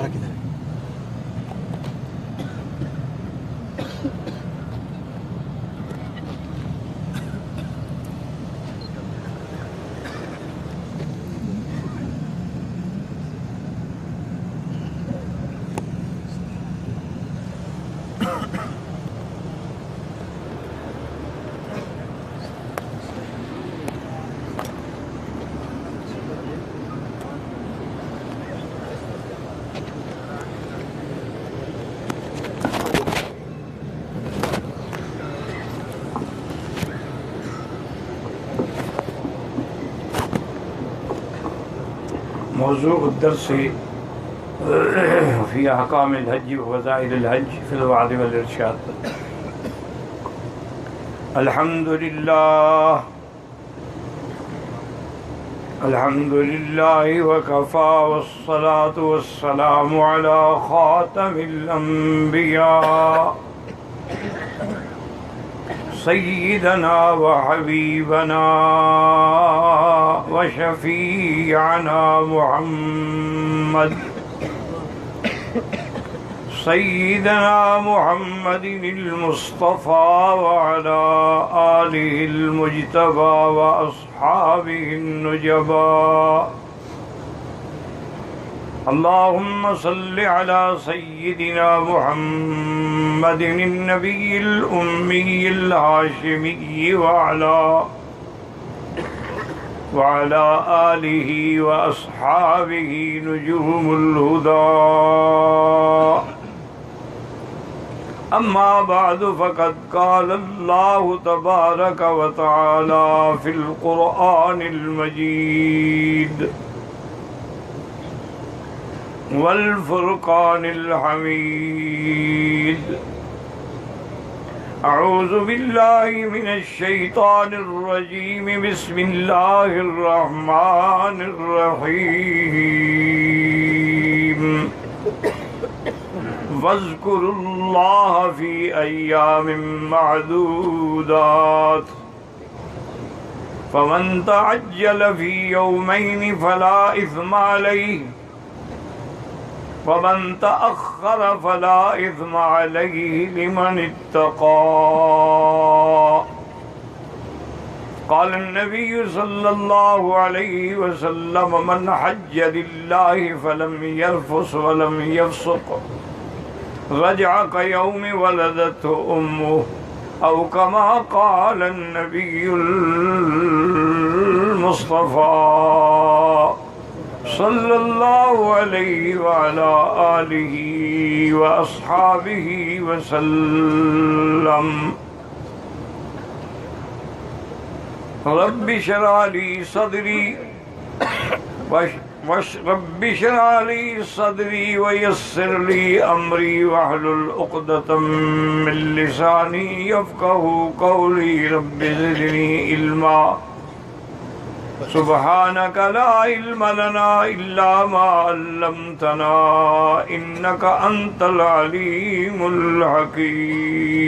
ہمارا کدھر ہے؟ موضوع الدرس في أحكام الحج وفضائل الحج في الوعظ والإرشاد. الحمد لله وكفى والصلاة والسلام على خاتم الأنبياء سيدنا وحبيبنا وشفيعنا محمد سيدنا محمد المصطفى وعلى آله المجتبى وأصحابه النجبى. اللهم صل على سيدنا محمد النبي الأمي الهاشمي وعلى آله وأصحابه نجوم الهدى. أما بعد فقد قال الله تبارك وتعالى في القرآن المجيد والفرقان الحميد. أعوذ بالله من الشيطان الرجيم. بسم الله الرحمن الرحيم. واذكروا الله في أيام معدودات فمن تعجل في يومين فلا إثم عليه ومن تأخر فلا إثم عليه لمن اتقى. قال النبي صلى الله عليه وسلم من حج لله فلم يرفث ولم يفسق رجع كيوم ولدته أمه أو كما قال النبي المصطفى صلى الله عليه وعلى آله وأصحابه وسلم. رب اشرح لي صدري ويسر لي أمري واحلل عقدة من لساني يفقهوا قولي. رب زدني علما سبحانك لا علم لنا إلا ما علمتنا إنك أنت العليم الحكيم.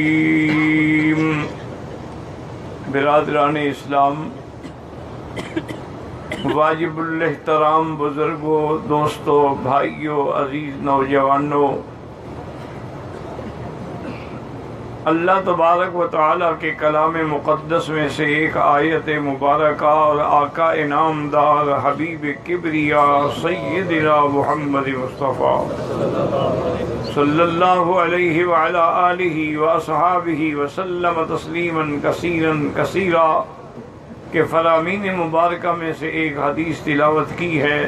برادران اسلام، واجب الاحترام بزرگوں، دوستوں، بھائیوں، عزیز نوجوانوں، اللہ تبارک و تعالیٰ کے کلام مقدس میں سے ایک آیت مبارکہ اور آقا انعام دار حبیب کبریا سیدنا محمد مصطفیٰ صلی اللہ علیہ وعلی آلہ واصحابہ وسلم تسلیما کثیرا کثیرا کے فرامین مبارکہ میں سے ایک حدیث تلاوت کی ہے.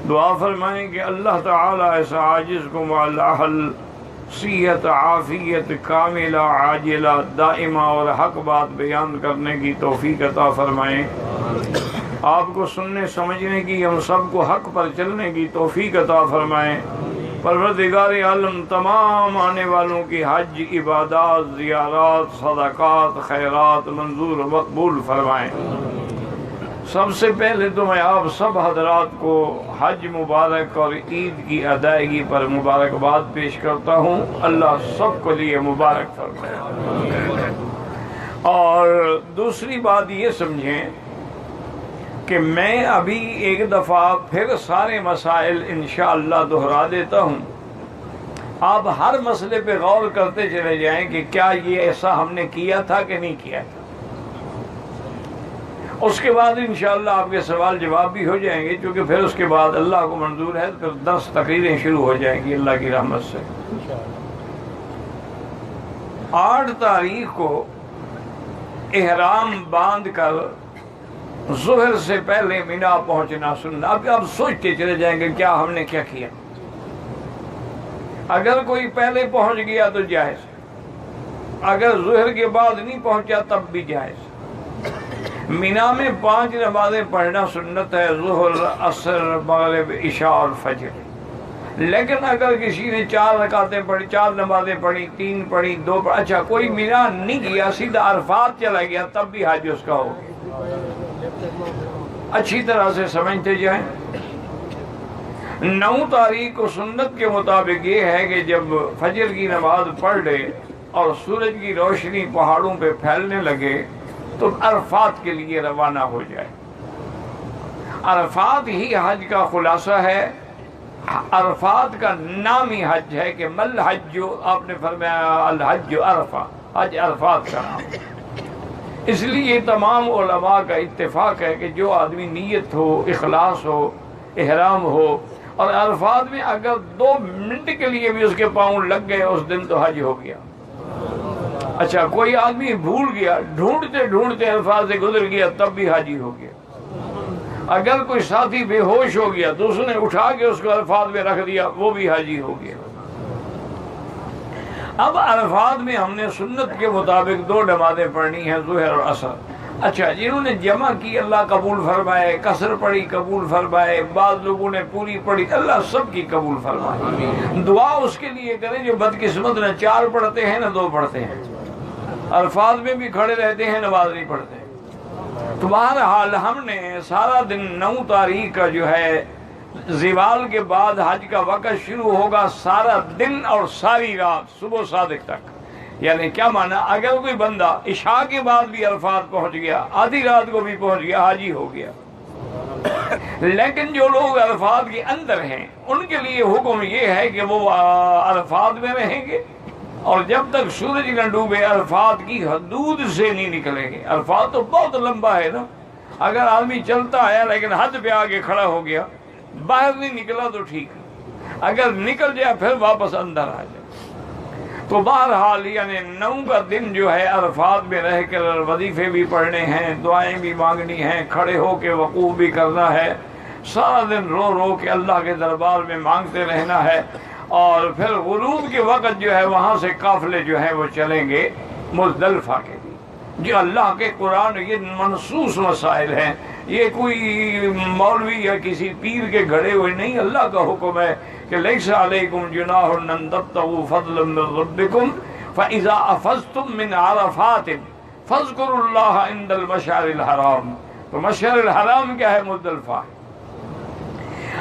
دعا فرمائیں کہ اللہ تعالیٰ ایسا عاجز کو معالاحل صحت عافیت کاملہ عاجلہ دائمہ اور حق بات بیان کرنے کی توفیق عطا فرمائیں. آپ کو سننے سمجھنے کی، ہم سب کو حق پر چلنے کی توفیق عطا فرمائیں. پروردگار عالم تمام آنے والوں کی حج، عبادات، زیارات، صدقات، خیرات منظور و مقبول فرمائیں. سب سے پہلے تو میں آپ سب حضرات کو حج مبارک اور عید کی ادائیگی پر مبارکباد پیش کرتا ہوں. اللہ سب کو لیے مبارک فرمائے. اور دوسری بات یہ سمجھیں کہ میں ابھی ایک دفعہ پھر سارے مسائل انشاءاللہ دہرا دیتا ہوں، آپ ہر مسئلے پہ غور کرتے چلے جائیں کہ کیا یہ ایسا ہم نے کیا تھا کہ نہیں کیا تھا۔ اس کے بعد انشاءاللہ آپ کے سوال جواب بھی ہو جائیں گے، کیونکہ پھر اس کے بعد اللہ کو منظور ہے تو پھر 10 تقریریں شروع ہو جائیں گی اللہ کی رحمت سے۔ 8 تاریخ کو احرام باندھ کر ظہر سے پہلے مینا پہنچنا سننا۔ اب آپ سوچتے چلے جائیں گے کیا ہم نے کیا کیا۔ اگر کوئی پہلے پہنچ گیا تو جائز، اگر ظہر کے بعد نہیں پہنچا تب بھی جائز۔ مینا میں 5 نمازیں پڑھنا سنت ہے، ظہر، عصر، مغرب، عشاء اور فجر۔ لیکن اگر کسی نے 4 رکعتیں پڑھی، 4 نمازیں پڑھی، 3 پڑھی، 2 پڑھی، اچھا کوئی مینا نہیں گیا سیدھا عرفات چلا گیا، تب بھی حج اس کا ہو گیا۔ اچھی طرح سے سمجھتے جائیں۔ 9 تاریخ کو سنت کے مطابق یہ ہے کہ جب فجر کی نماز پڑھ لے اور سورج کی روشنی پہاڑوں پہ پھیلنے لگے تو عرفات کے لیے روانہ ہو جائے۔ عرفات ہی حج کا خلاصہ ہے، عرفات کا نام ہی حج ہے کہ مل حج، جو آپ نے فرمایا الحج عرفہ، حج عرفات کا نام۔ اس لیے تمام علماء کا اتفاق ہے کہ جو آدمی نیت ہو، اخلاص ہو، احرام ہو، اور عرفات میں اگر 2 منٹ کے لیے بھی اس کے پاؤں لگ گئے اس دن تو حج ہو گیا۔ اچھا کوئی آدمی بھول گیا، ڈھونڈتے ڈھونڈتے عرفات سے گزر گیا، تب بھی حاجی ہو گیا۔ اگر کوئی ساتھی بے ہوش ہو گیا تو اس نے اٹھا کے اس کو عرفات میں رکھ دیا، وہ بھی حاجی ہو گیا۔ اب عرفات میں ہم نے سنت کے مطابق 2 نمازیں پڑھنی ہیں، ظہر اور عصر۔ اچھا جنہوں نے جمع کی اللہ قبول فرمائے، قصر پڑھی قبول فرمائے، بعض لوگوں نے پوری پڑھی، اللہ سب کی قبول فرمائے۔ دعا اس کے لیے کریں جو بدقسمت نہ 4 پڑھتے ہیں نہ 2 پڑھتے ہیں، عرفات میں بھی کھڑے رہتے ہیں، نماز نہیں پڑھتے۔ تو بہرحال ہم نے سارا دن 9 تاریخ کا جو ہے زوال کے بعد حج کا وقت شروع ہوگا، سارا دن اور ساری رات صبح صادق تک۔ یعنی کیا مانا، اگر کوئی بندہ عشاء کے بعد بھی عرفات پہنچ گیا، آدھی رات کو بھی پہنچ گیا، حاجی ہو گیا۔ لیکن جو لوگ عرفات کے اندر ہیں ان کے لیے حکم یہ ہے کہ وہ عرفات میں رہیں گے، اور جب تک سورج نہ ڈوبے عرفات کی حدود سے نہیں نکلیں گے۔ عرفات تو بہت لمبا ہے نا، اگر آدمی چلتا آیا لیکن حد پہ آگے کھڑا ہو گیا، باہر نہیں نکلا تو ٹھیک ہے، اگر نکل جائے پھر واپس اندر آ جائے۔ تو بہرحال یعنی 9 کا دن جو ہے عرفات میں رہ کر وظیفے بھی پڑھنے ہیں، دعائیں بھی مانگنی ہیں، کھڑے ہو کے وقوف بھی کرنا ہے، سارا دن رو رو کے اللہ کے دربار میں مانگتے رہنا ہے۔ اور پھر غروب کے وقت جو ہے وہاں سے قافلے جو ہیں وہ چلیں گے مزدلفہ کے لیے۔ جو اللہ کے قرآن یہ منصوص مسائل ہیں، یہ کوئی مولوی یا کسی پیر کے گھڑے ہوئے نہیں، اللہ کا حکم ہے کہ لیس علیکم جناح ان تبتغوا فضلا من ربکم فاذا افضتم من عرفات فاذکروا اللہ عند المشعر الحرام۔ تو مشعر الحرام کیا ہے؟ مزدلفہ۔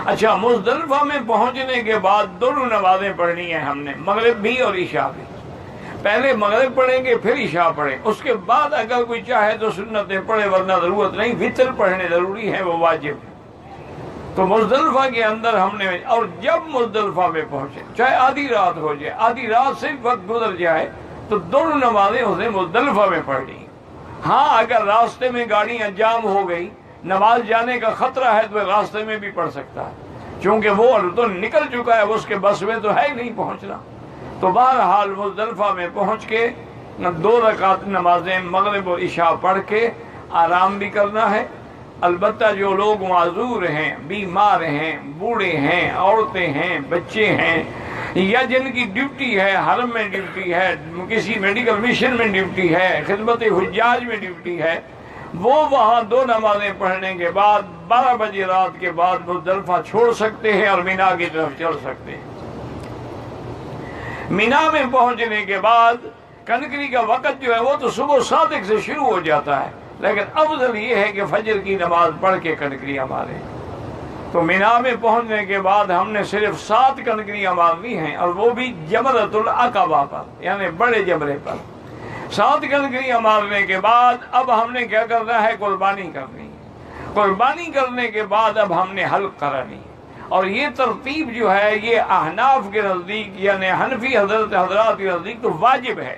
اچھا مزدلفہ میں پہنچنے کے بعد 2 نمازیں پڑھنی ہیں ہم نے، مغرب بھی اور عشاء بھی۔ پہلے مغرب پڑھیں گے پھر عشاء پڑھیں، اس کے بعد اگر کوئی چاہے تو سنتیں پڑھے، ورنہ ضرورت نہیں، وتر پڑھنے ضروری ہیں، وہ واجب ہے۔ تو مزدلفہ کے اندر ہم نے، اور جب مزدلفہ میں پہنچے چاہے آدھی رات ہو جائے، آدھی رات سے وقت گزر جائے تو 2 نمازیں اس نے مزدلفہ میں پڑھنی۔ ہاں اگر راستے میں گاڑیاں جام ہو گئی، نماز جانے کا خطرہ ہے تو راستے میں بھی پڑھ سکتا ہے، چونکہ وہ تو نکل چکا ہے، اس کے بس میں تو ہے ہی نہیں پہنچنا۔ تو بہرحال مزدلفہ میں پہنچ کے 2 رکعت نمازیں مغرب اور عشاء پڑھ کے آرام بھی کرنا ہے۔ البتہ جو لوگ معذور ہیں، بیمار ہیں، بوڑھے ہیں، عورتیں ہیں، بچے ہیں، یا جن کی ڈیوٹی ہے، حرم میں ڈیوٹی ہے، کسی میڈیکل مشن میں ڈیوٹی ہے، خدمت حجاج میں ڈیوٹی ہے، وہ وہاں 2 نمازیں پڑھنے کے بعد 12 بجے رات کے بعد مزدلفہ چھوڑ سکتے ہیں اور مینا کی طرف چل سکتے ہیں۔ مینا میں پہنچنے کے بعد کنکری کا وقت جو ہے وہ تو صبح صادق سے شروع ہو جاتا ہے، لیکن افضل یہ ہے کہ فجر کی نماز پڑھ کے کنکریاں ماریں۔ تو مینا میں پہنچنے کے بعد ہم نے صرف 7 کنکریاں مارنی ہیں، اور وہ بھی جمرۃ العقبہ پر، یعنی بڑے جمرے پر۔ 7 کنکریاں مارنے کے بعد اب ہم نے کیا کرنا ہے؟ قربانی کرنی ہے۔ قربانی کرنے کے بعد اب ہم نے حلق کرانی ہے، اور یہ ترتیب جو ہے یہ احناف کے نزدیک یعنی حنفی حضرات کے نزدیک تو واجب ہے،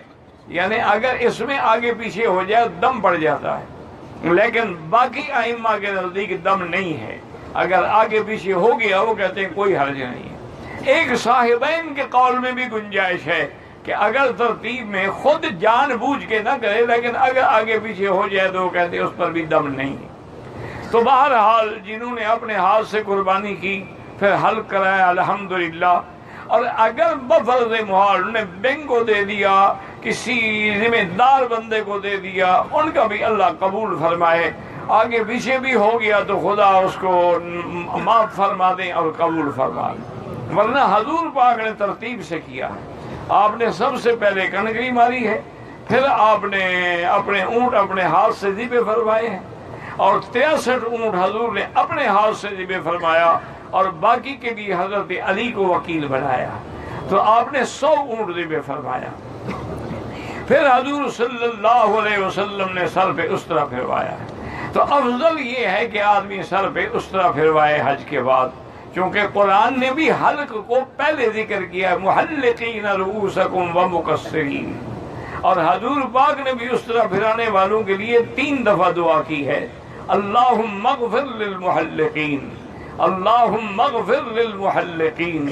یعنی اگر اس میں آگے پیچھے ہو جائے دم پڑ جاتا ہے، لیکن باقی ائمہ کے نزدیک دم نہیں ہے، اگر آگے پیچھے ہو گیا وہ کہتے ہیں کوئی حرج نہیں ہے۔ ایک صاحبین کے قول میں بھی گنجائش ہے کہ اگر ترتیب میں خود جان بوجھ کے نہ کرے لیکن اگر آگے پیچھے ہو جائے تو وہ کہتے ہیں اس پر بھی دم نہیں ہے۔ تو بہرحال جنہوں نے اپنے ہاتھ سے قربانی کی پھر حلق کرایا الحمدللہ، اور اگر بفرض محال انہیں بینک کو دے دیا، کسی ذمہ دار بندے کو دے دیا، ان کا بھی اللہ قبول فرمائے، آگے پیچھے بھی ہو گیا تو خدا اس کو معاف فرما دیں اور قبول فرما دیں، ورنہ حضور پاک نے ترتیب سے کیا ہے۔ آپ نے سب سے پہلے کنکری ماری ہے، پھر آپ نے اپنے اونٹ اپنے ہاتھ سے ذبح فرمائے ہیں، اور 63 اونٹ حضور نے اپنے ہاتھ سے ذبح فرمایا، اور باقی کے لیے حضرت علی کو وکیل بنایا، تو آپ نے 100 اونٹ ذبح فرمایا۔ پھر حضور صلی اللہ علیہ وسلم نے سر پہ اسطرہ پھروایا ہے۔ تو افضل یہ ہے کہ آدمی سر پہ اسطرہ پھروائے حج کے بعد، کیونکہ قرآن نے بھی حلق کو پہلے ذکر کیا ہے، محلقین رؤوسکم ومقصرین، اور حضور پاک نے بھی اسطرہ پھرانے والوں کے لیے 3 دفعہ دعا کی ہے، اللہم اغفر للمحلقین، اللہم اغفر للمحلقین،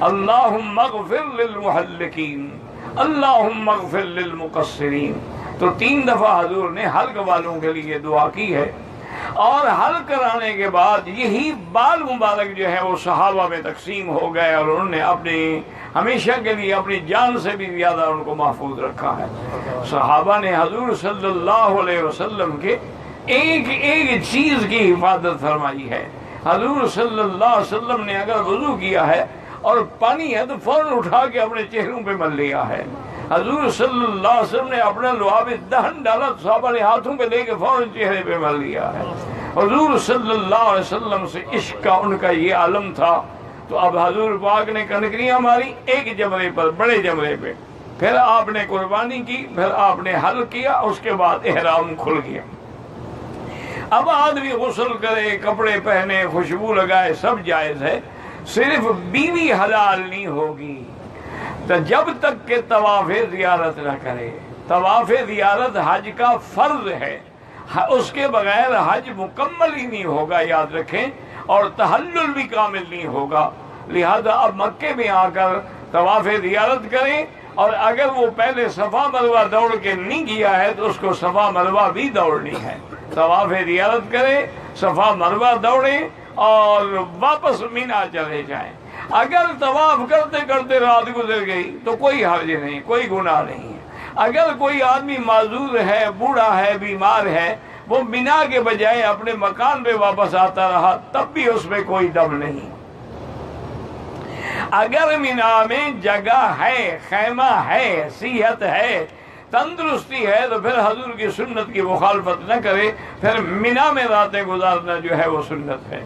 اللہم اغفر للمحلقین، اللہم اغفر للمقصرین۔ تو 3 دفعہ حضور نے حلق والوں کے لیے دعا کی ہے، اور حلق کرانے کے بعد یہی بال مبارک جو ہے وہ صحابہ میں تقسیم ہو گئے، اور انہوں نے اپنی ہمیشہ کے لیے اپنی جان سے بھی زیادہ ان کو محفوظ رکھا ہے۔ صحابہ نے حضور صلی اللہ علیہ وسلم کے ایک ایک چیز کی حفاظت فرمائی ہے۔ حضور صلی اللہ علیہ وسلم نے اگر وضو کیا ہے اور پانی ہے تو فوراً اٹھا کے اپنے چہروں پہ مل لیا ہے۔ حضور صلی اللہ علیہ وسلم نے اپنا لعاب دہن ڈالا تو صحابہ نے ہاتھوں پہ لے کے فوراً چہرے پہ مل لیا ہے۔ حضور صلی اللہ علیہ وسلم سے عشق کا ان کا یہ عالم تھا۔ تو اب حضور پاک نے کنکریاں ماری ایک جمرے پر، بڑے جمرے پہ، پھر آپ نے قربانی کی، پھر آپ نے حلق کیا، اس کے بعد احرام کھل گیا۔ اب آدمی غسل کرے، کپڑے پہنے، خوشبو لگائے، سب جائز ہے، صرف بیوی حلال نہیں ہوگی تو جب تک کہ طواف زیارت نہ کرے۔ طواف زیارت حج کا فرض ہے، اس کے بغیر حج مکمل ہی نہیں ہوگا، یاد رکھیں، اور تحلل بھی کامل نہیں ہوگا۔ لہذا اب مکے میں آ کر طواف زیارت کریں، اور اگر وہ پہلے صفا مروہ دوڑ کے نہیں کیا ہے تو اس کو صفا مروہ بھی دوڑنی ہے۔ طواف زیارت کریں، صفا مروہ دوڑیں، اور واپس مینا چلے جائیں۔ اگر طواف کرتے کرتے رات گزر گئی تو کوئی حرج نہیں، کوئی گناہ نہیں ہے۔ اگر کوئی آدمی معذور ہے، بوڑھا ہے، بیمار ہے، وہ مینا کے بجائے اپنے مکان پہ واپس آتا رہا تب بھی اس میں کوئی دم نہیں۔ اگر مینا میں جگہ ہے، خیمہ ہے، صحت ہے، تندرستی ہے تو پھر حضور کی سنت کی مخالفت نہ کرے، پھر مینا میں راتیں گزارنا جو ہے وہ سنت ہے۔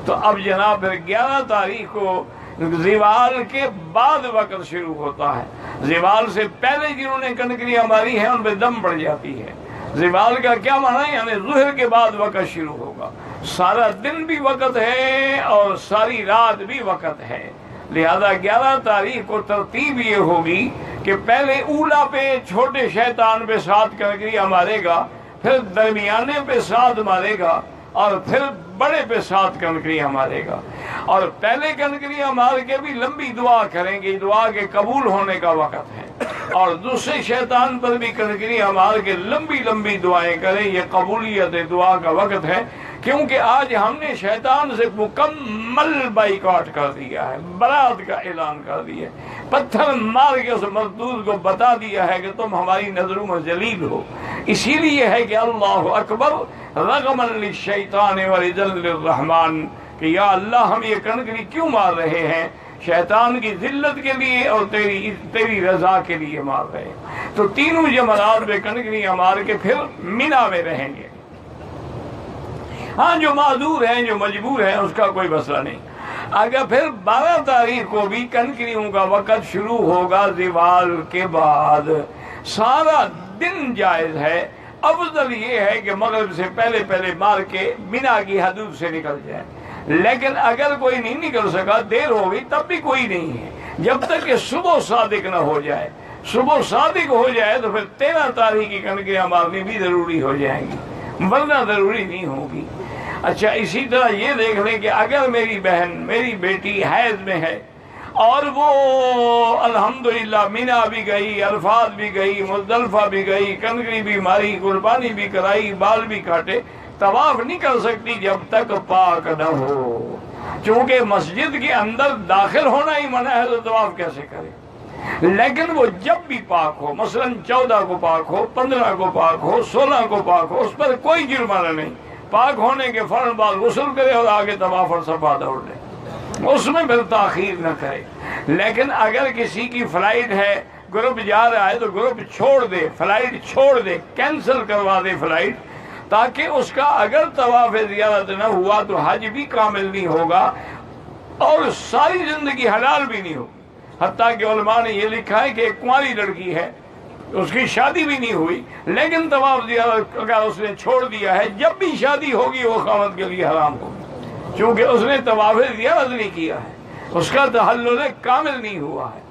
تو اب جناب پھر 11 تاریخ کو زوال کے بعد وقت شروع ہوتا ہے۔ زوال سے پہلے جنہوں نے کنکریاں ماری ہیں ان پہ دم پڑ جاتی ہے۔ زوال کا کیا معنی ہے؟ یعنی ظہر کے بعد وقت شروع ہوگا، سارا دن بھی وقت ہے اور ساری رات بھی وقت ہے۔ لہذا 11 تاریخ کو ترتیب یہ ہوگی کہ پہلے اولا پہ چھوٹے شیطان پہ 7 کنکریاں مارے گا، پھر درمیانے پہ 7 مارے گا، اور پھر بڑے پہ 7 کنکریاں مارے گا، اور پہلے کنکریاں مار کے بھی لمبی دعا کریں گے، دعا کے قبول ہونے کا وقت ہے، اور دوسرے شیطان پر بھی کنکریاں مار کے لمبی لمبی دعائیں کریں، یہ قبولیت دعا کا وقت ہے، کیونکہ آج ہم نے شیطان سے مکمل بائیکاٹ کر دیا ہے، برات کا اعلان کر دیا ہے، پتھر مار کے اس مردود کو بتا دیا ہے کہ تم ہماری نظروں میں ذلیل ہو۔ اسی لیے ہے کہ اللہ اکبر رغما للشیطان ولذل الرحمن، کہ یا اللہ ہم یہ کنکری کیوں مار رہے ہیں؟ شیطان کی ذلت کے لیے اور تیری رضا کے لیے مار رہے ہیں۔ تو تینوں جمرات میں کنکریاں مار کے پھر مینا میں رہیں گے۔ ہاں جو معذور ہیں، جو مجبور ہیں، اس کا کوئی مسئلہ نہیں۔ اگر پھر 12 تاریخ کو بھی کنکریوں کا وقت شروع ہوگا زوال کے بعد، سارا دن جائز ہے۔ افضل یہ ہے کہ مغرب سے پہلے پہلے مار کے مینا کی حدود سے نکل جائے، لیکن اگر کوئی نہیں نکل سکا، دیر ہو گئی، تب بھی کوئی نہیں ہے، جب تک کہ صبح صادق نہ ہو جائے۔ صبح صادق ہو جائے تو پھر 13 تاریخ کی کنکریاں مارنی بھی ضروری ہو جائیں گی، ورنہ ضروری نہیں ہوگی۔ اچھا، اسی طرح یہ دیکھ لیں کہ اگر میری بہن، میری بیٹی حیض میں ہے اور وہ الحمدللہ مینا بھی گئی، عرفات بھی گئی، مزدلفہ بھی گئی، کنکری بھی ماری، قربانی بھی کرائی، بال بھی کاٹے، طواف نہیں کر سکتی جب تک پاک نہ ہو، چونکہ مسجد کے اندر داخل ہونا ہی منع ہے، تو طواف کیسے کرے؟ لیکن وہ جب بھی پاک ہو، مثلا 14 کو پاک ہو، 15 کو پاک ہو، 16 کو پاک ہو، اس پر کوئی جرمانہ نہیں، پاک ہونے کے فوراً بعد غسل کرے اور آگے طواف اور صفا دوڑ لے، اس میں پھر تاخیر نہ کرے۔ لیکن اگر کسی کی فلائٹ ہے، گروپ جا رہا ہے، تو گروپ چھوڑ دے، فلائٹ چھوڑ دے، کینسل کروا دے فلائٹ، تاکہ اس کا اگر طواف زیارت نہ ہوا تو حج بھی کامل نہیں ہوگا اور ساری زندگی حلال بھی نہیں ہوگی۔ حتیٰ کہ علماء نے یہ لکھا ہے کہ ایک کنواری لڑکی ہے، اس کی شادی بھی نہیں ہوئی، لیکن طواف زیارت اگر اس نے چھوڑ دیا ہے، جب بھی شادی ہوگی وہ خاوند کے لیے حرام ہوگی، چونکہ اس نے طواف زیارت نہیں کیا ہے، اس کا تحلل کامل نہیں ہوا ہے۔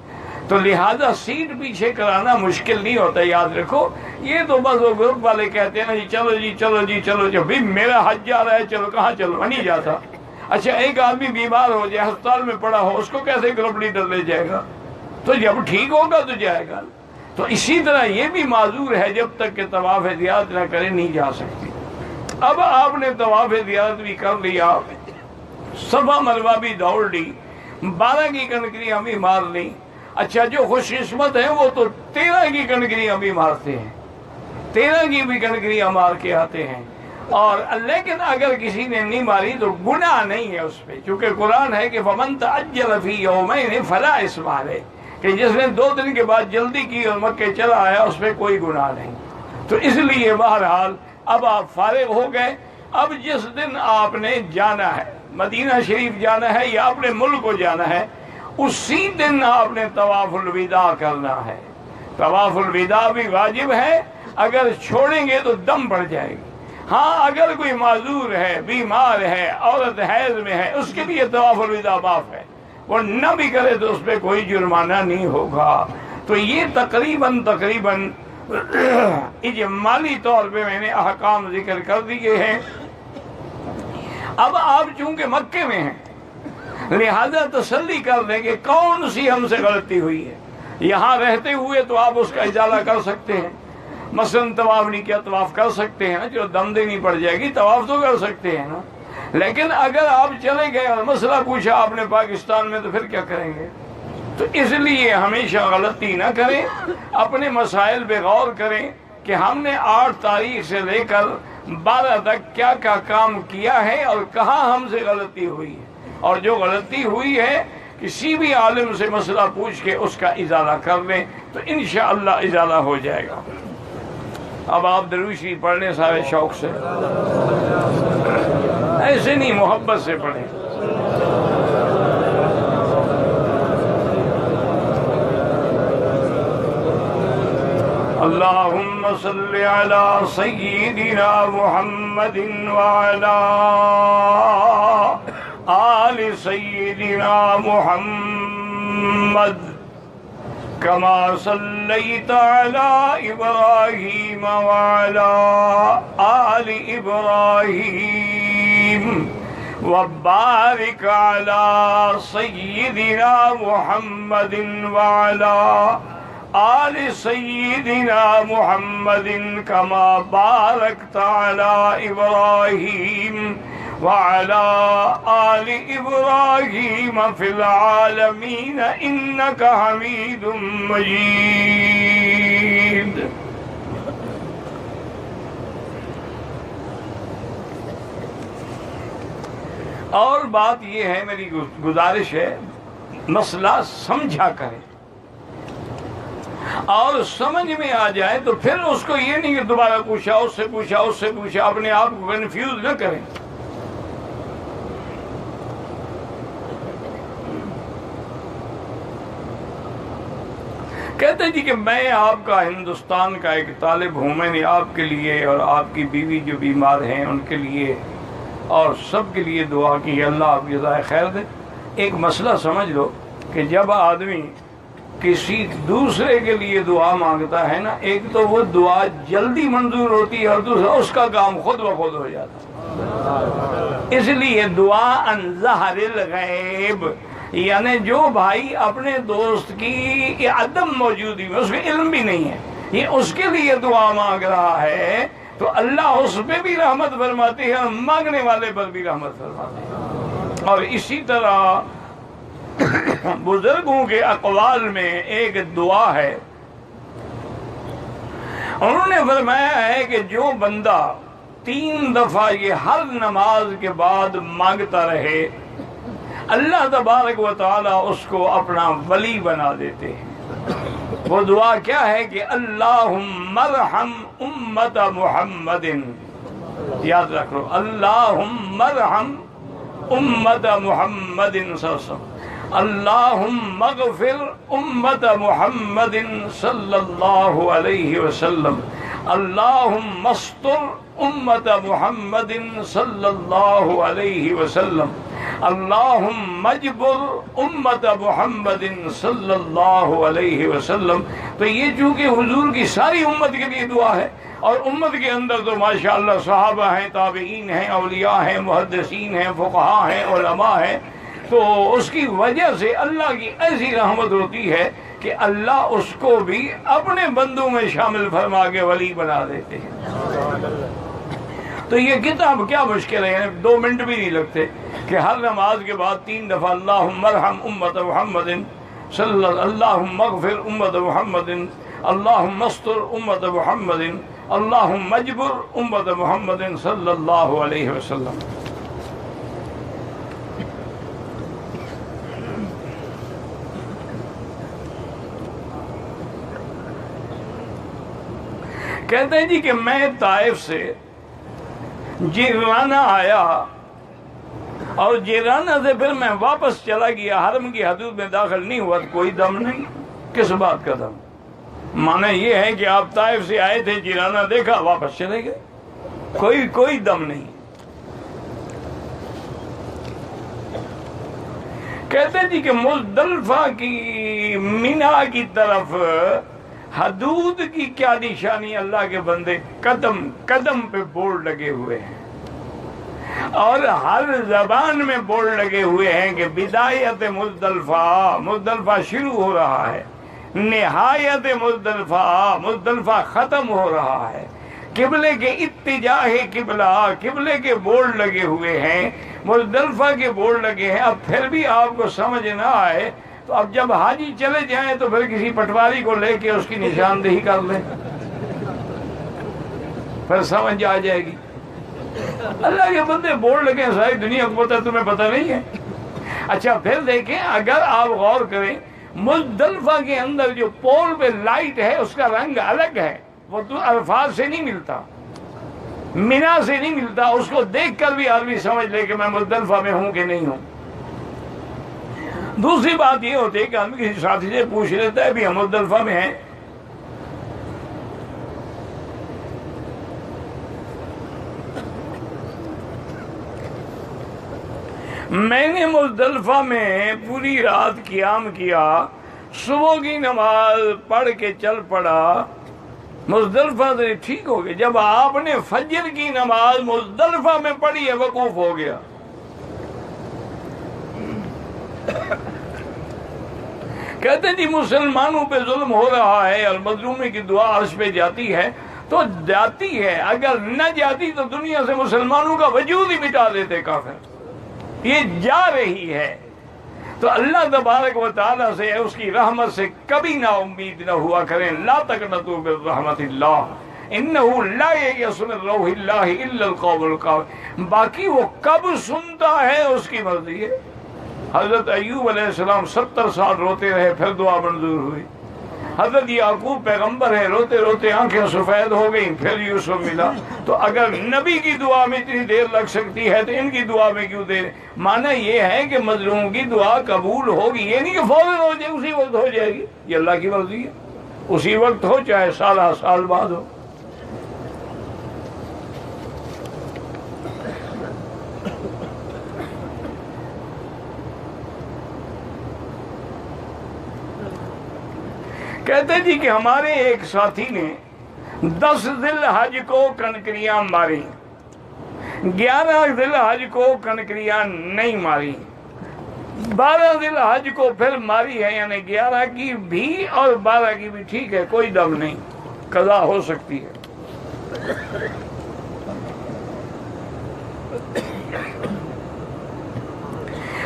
تو لہذا سیٹ پیچھے کرانا مشکل نہیں ہوتا، یاد رکھو۔ یہ تو بس وہ گروپ والے کہتے ہیں نا جی چلو جی چلو جی چلو جی، بھائی میرا حج جا رہا ہے، چلو، کہاں چلو؟ میں نہیں جاتا۔ اچھا، ایک آدمی بیمار ہو جائے، ہسپتال میں پڑا ہو، اس کو کیسے گروپ لیڈر لے جائے گا؟ تو جب ٹھیک ہوگا تو جائے گا۔ تو اسی طرح یہ بھی معذور ہے، جب تک کہ طواف زیارت نہ کرے نہیں جا سکتی۔ اب آپ نے طواف زیارت بھی کر لیا، صفا مروہ بھی دوڑ لی، 12 کی کنکریاں بھی مار لی۔ اچھا، جو خوش قسمت ہیں وہ تو 13 کی کنکریاں بھی مارتے ہیں، 13 کی بھی کنکریاں مار کے آتے ہیں۔ اور لیکن اگر کسی نے نہیں ماری تو گناہ نہیں ہے اس پہ، چونکہ قرآن ہے کہ فَمَن تَعَجَّلَ فِي يَوْمَيْنِ فَلَا إِثْمَ عَلَيْهِ، کہ جس نے 2 دن کے بعد جلدی کی اور مکے چلا آیا، اس پہ کوئی گناہ نہیں۔ تو اس لیے بہرحال اب آپ فارغ ہو گئے۔ اب جس دن آپ نے جانا ہے، مدینہ شریف جانا ہے یا اپنے ملک کو جانا ہے، اسی دن آپ نے طواف الوداع کرنا ہے۔ طواف الوداع بھی واجب ہے، اگر چھوڑیں گے تو دم پڑ جائے گی۔ ہاں، اگر کوئی معذور ہے، بیمار ہے، عورت حیض میں ہے، اس کے لیے طواف الوداع معاف ہے، وہ نہ بھی کرے تو اس پہ کوئی جرمانہ نہیں ہوگا۔ تو یہ تقریباً اجمالی طور پہ میں نے احکام ذکر کر دیے ہیں۔ اب آپ چونکہ مکے میں ہیں، لہذا تسلی کر دیں کہ کون سی ہم سے غلطی ہوئی ہے۔ یہاں رہتے ہوئے تو آپ اس کا ازالہ کر سکتے ہیں، مثلا طواف نہیں کیا، طواف کر سکتے ہیں، جو دم دینی پڑ جائے گی، طواف تو کر سکتے ہیں نا۔ لیکن اگر آپ چلے گئے اور مسئلہ پوچھا آپ نے پاکستان میں، تو پھر کیا کریں گے؟ تو اس لیے ہمیشہ غلطی نہ کریں، اپنے مسائل پہ غور کریں کہ ہم نے 8 تاریخ سے لے کر 12 تک کیا کیا کام کیا ہے اور کہاں ہم سے غلطی ہوئی ہے، اور جو غلطی ہوئی ہے کسی بھی عالم سے مسئلہ پوچھ کے اس کا ازالہ کر لیں، تو انشاءاللہ ازالہ ہو جائے گا۔ اب آپ درود شریف پڑھ لیں سارے شوق سے، ایسے نہیں، محبت سے پڑھیں۔ اللہم صلی علی سیدنا محمد وعلی آل سیدنا محمد کما صلیت علی ابراہیم وعلی آل ابراہیم وبارک علی سیدنا محمد وعلی آل سیدنا محمد کما بارکت علی ابراہیم وعلى آل إبراهيم في العالمين إنك حميد مجيد۔ اور بات یہ ہے، میری گزارش ہے، مسئلہ سمجھا کریں، اور سمجھ میں آ جائے تو پھر اس کو یہ نہیں کہ دوبارہ پوچھا، اس سے پوچھا، اس سے پوچھا، اپنے آپ کو کنفیوز نہ کریں۔ کہتے جی کہ میں آپ کا ہندوستان کا ایک طالب ہوں، میں نے آپ کے لیے اور آپ کی بیوی جو بیمار ہیں ان کے لیے اور سب کے لیے دعا کی، اللہ آپ کی جزائے خیر دے۔ ایک مسئلہ سمجھ لو کہ جب آدمی کسی دوسرے کے لیے دعا مانگتا ہے نا، ایک تو وہ دعا جلدی منظور ہوتی ہے اور دوسرا اس کا کام خود بخود ہو جاتا ہے۔ اس لیے دعا عن ظہر الغیب، یعنی جو بھائی اپنے دوست کی عدم موجودگی میں، اس کو علم بھی نہیں ہے، یہ اس کے لیے دعا مانگ رہا ہے تو اللہ اس پہ بھی رحمت فرماتی ہے اور مانگنے والے پر بھی رحمت فرماتی ہے۔ اور اسی طرح بزرگوں کے اقوال میں ایک دعا ہے، انہوں نے فرمایا ہے کہ جو بندہ 3 دفعہ یہ ہر نماز کے بعد مانگتا رہے، اللہ تبارک و تعالی اس کو اپنا ولی بنا دیتے ہیں۔ وہ دعا کیا ہے کہ اللہم ارحم امت محمد، یاد رکھ لو، اللہم ارحم امت محمد صلی اللہ علیہ وسلم، اللہم اغفر امت محمد صلی اللہ علیہ وسلم، اللہم استر امت محمد صلی اللہ علیہ وسلم، اللہم اجبر امت محمد صلی اللہ علیہ وسلم۔ تو یہ چونکہ حضور کی ساری امت کے لیے دعا ہے، اور امت کے اندر تو ماشاءاللہ صحابہ ہیں، تابعین ہیں، اولیاء ہیں، محدثین ہیں، فقہاء ہیں، علماء ہیں، تو اس کی وجہ سے اللہ کی ایسی رحمت ہوتی ہے کہ اللہ اس کو بھی اپنے بندوں میں شامل فرما کے ولی بنا دیتے ہیں۔ تو یہ کتاب کیا مشکل ہے، 2 منٹ بھی نہیں لگتے کہ ہر نماز کے بعد 3 دفعہ اللہم ارحم امت محمد صلی اللہم اغفر امت محمد، اللہم استر امت محمد، اللہم اجبر امت محمد صلی اللہ علیہ وسلم۔ کہتے ہیں جی کہ میں طائف سے جیرانہ آیا اور جیرانہ سے پھر میں واپس چلا گیا، حرم کی حدود میں داخل نہیں ہوا، کوئی دم نہیں۔ کس بات کا دم؟ معنی یہ ہے کہ آپ طائف سے آئے تھے، جیرانہ دیکھا، واپس چلے گئے، کوئی دم نہیں۔ کہتے ہیں جی کہ مزدلفہ کی مینا کی طرف حدود کی کیا نشانی، اللہ کے بندے قدم قدم پہ بورڈ لگے ہوئے ہیں اور ہر زبان میں بورڈ لگے ہوئے ہیں کہ بدایت مزدلفہ، مزدلفہ شروع ہو رہا ہے، نہایت مزدلفہ، مزدلفہ ختم ہو رہا ہے، قبلے کے اتجاہ قبلہ، قبلے کے بورڈ لگے ہوئے ہیں، مزدلفہ کے بورڈ لگے ہیں۔ اب پھر بھی آپ کو سمجھ نہ آئے تو اب جب حاجی چلے جائیں تو پھر کسی پٹواری کو لے کے اس کی نشاندہی کر لیں، پھر سمجھ آ جائے گی۔ اللہ کے بندے بورڈ لگے ہیں، ساری دنیا کو پتہ ہے، تمہیں پتہ نہیں ہے۔ اچھا پھر دیکھیں، اگر آپ غور کریں، مزدلفہ کے اندر جو پول پہ لائٹ ہے اس کا رنگ الگ ہے، وہ تو الفاظ سے نہیں ملتا، مینا سے نہیں ملتا، اس کو دیکھ کر بھی آدمی سمجھ لے کہ میں مزدلفہ میں ہوں کہ نہیں ہوں۔ دوسری بات یہ ہوتی ہے کہ آدمی کسی ساتھی سے پوچھ لیتا ہے بھی ہم مزدلفہ میں ہیں، میں نے مزدلفہ میں پوری رات قیام کیا، صبح کی نماز پڑھ کے چل پڑا، مزدلفہ سے ٹھیک ہو گیا۔ جب آپ نے فجر کی نماز مزدلفہ میں پڑھی ہے، وقوف ہو گیا۔ کہتے ہیں جی مسلمانوں پہ ظلم ہو رہا ہے اور مظلومی کی دعا عرش پہ جاتی ہے، تو جاتی ہے، اگر نہ جاتی تو دنیا سے مسلمانوں کا وجود ہی مٹا دیتے کافر۔ یہ جا رہی ہے تو اللہ تبارک و تعالیٰ سے، اس کی رحمت سے کبھی نا امید نہ ہوا کریں۔ لا تقنطوا من رحمت اللہ انہ لا یئس من روح اللہ الا القوم الکافرون۔ باقی وہ کب سنتا ہے اس کی مرضی ہے۔ حضرت ایوب علیہ السلام 70 سال روتے رہے، پھر دعا منظور ہوئی۔ حضرت یعقوب پیغمبر ہے، روتے روتے آنکھیں سفید ہو گئیں، پھر یوسف ملا۔ تو اگر نبی کی دعا میں اتنی دیر لگ سکتی ہے تو ان کی دعا میں کیوں دیر؟ معنی یہ ہے کہ مظلوم کی دعا قبول ہوگی، یہ نہیں کہ فوراً ہو جائے، اسی وقت ہو جائے گی، یہ اللہ کی مرضی ہے۔ اسی وقت ہو چاہے سال بعد ہو. کہتے جی کہ ہمارے ایک ساتھی نے 10 ذی الحج کو کنکریاں ماری، 11 ذی الحج کو کنکریاں نہیں ماری، 12 ذی الحج کو پھر ماری ہے، یعنی 11 کی بھی اور 12 کی بھی. ٹھیک ہے، کوئی دم نہیں، قضا ہو سکتی ہے.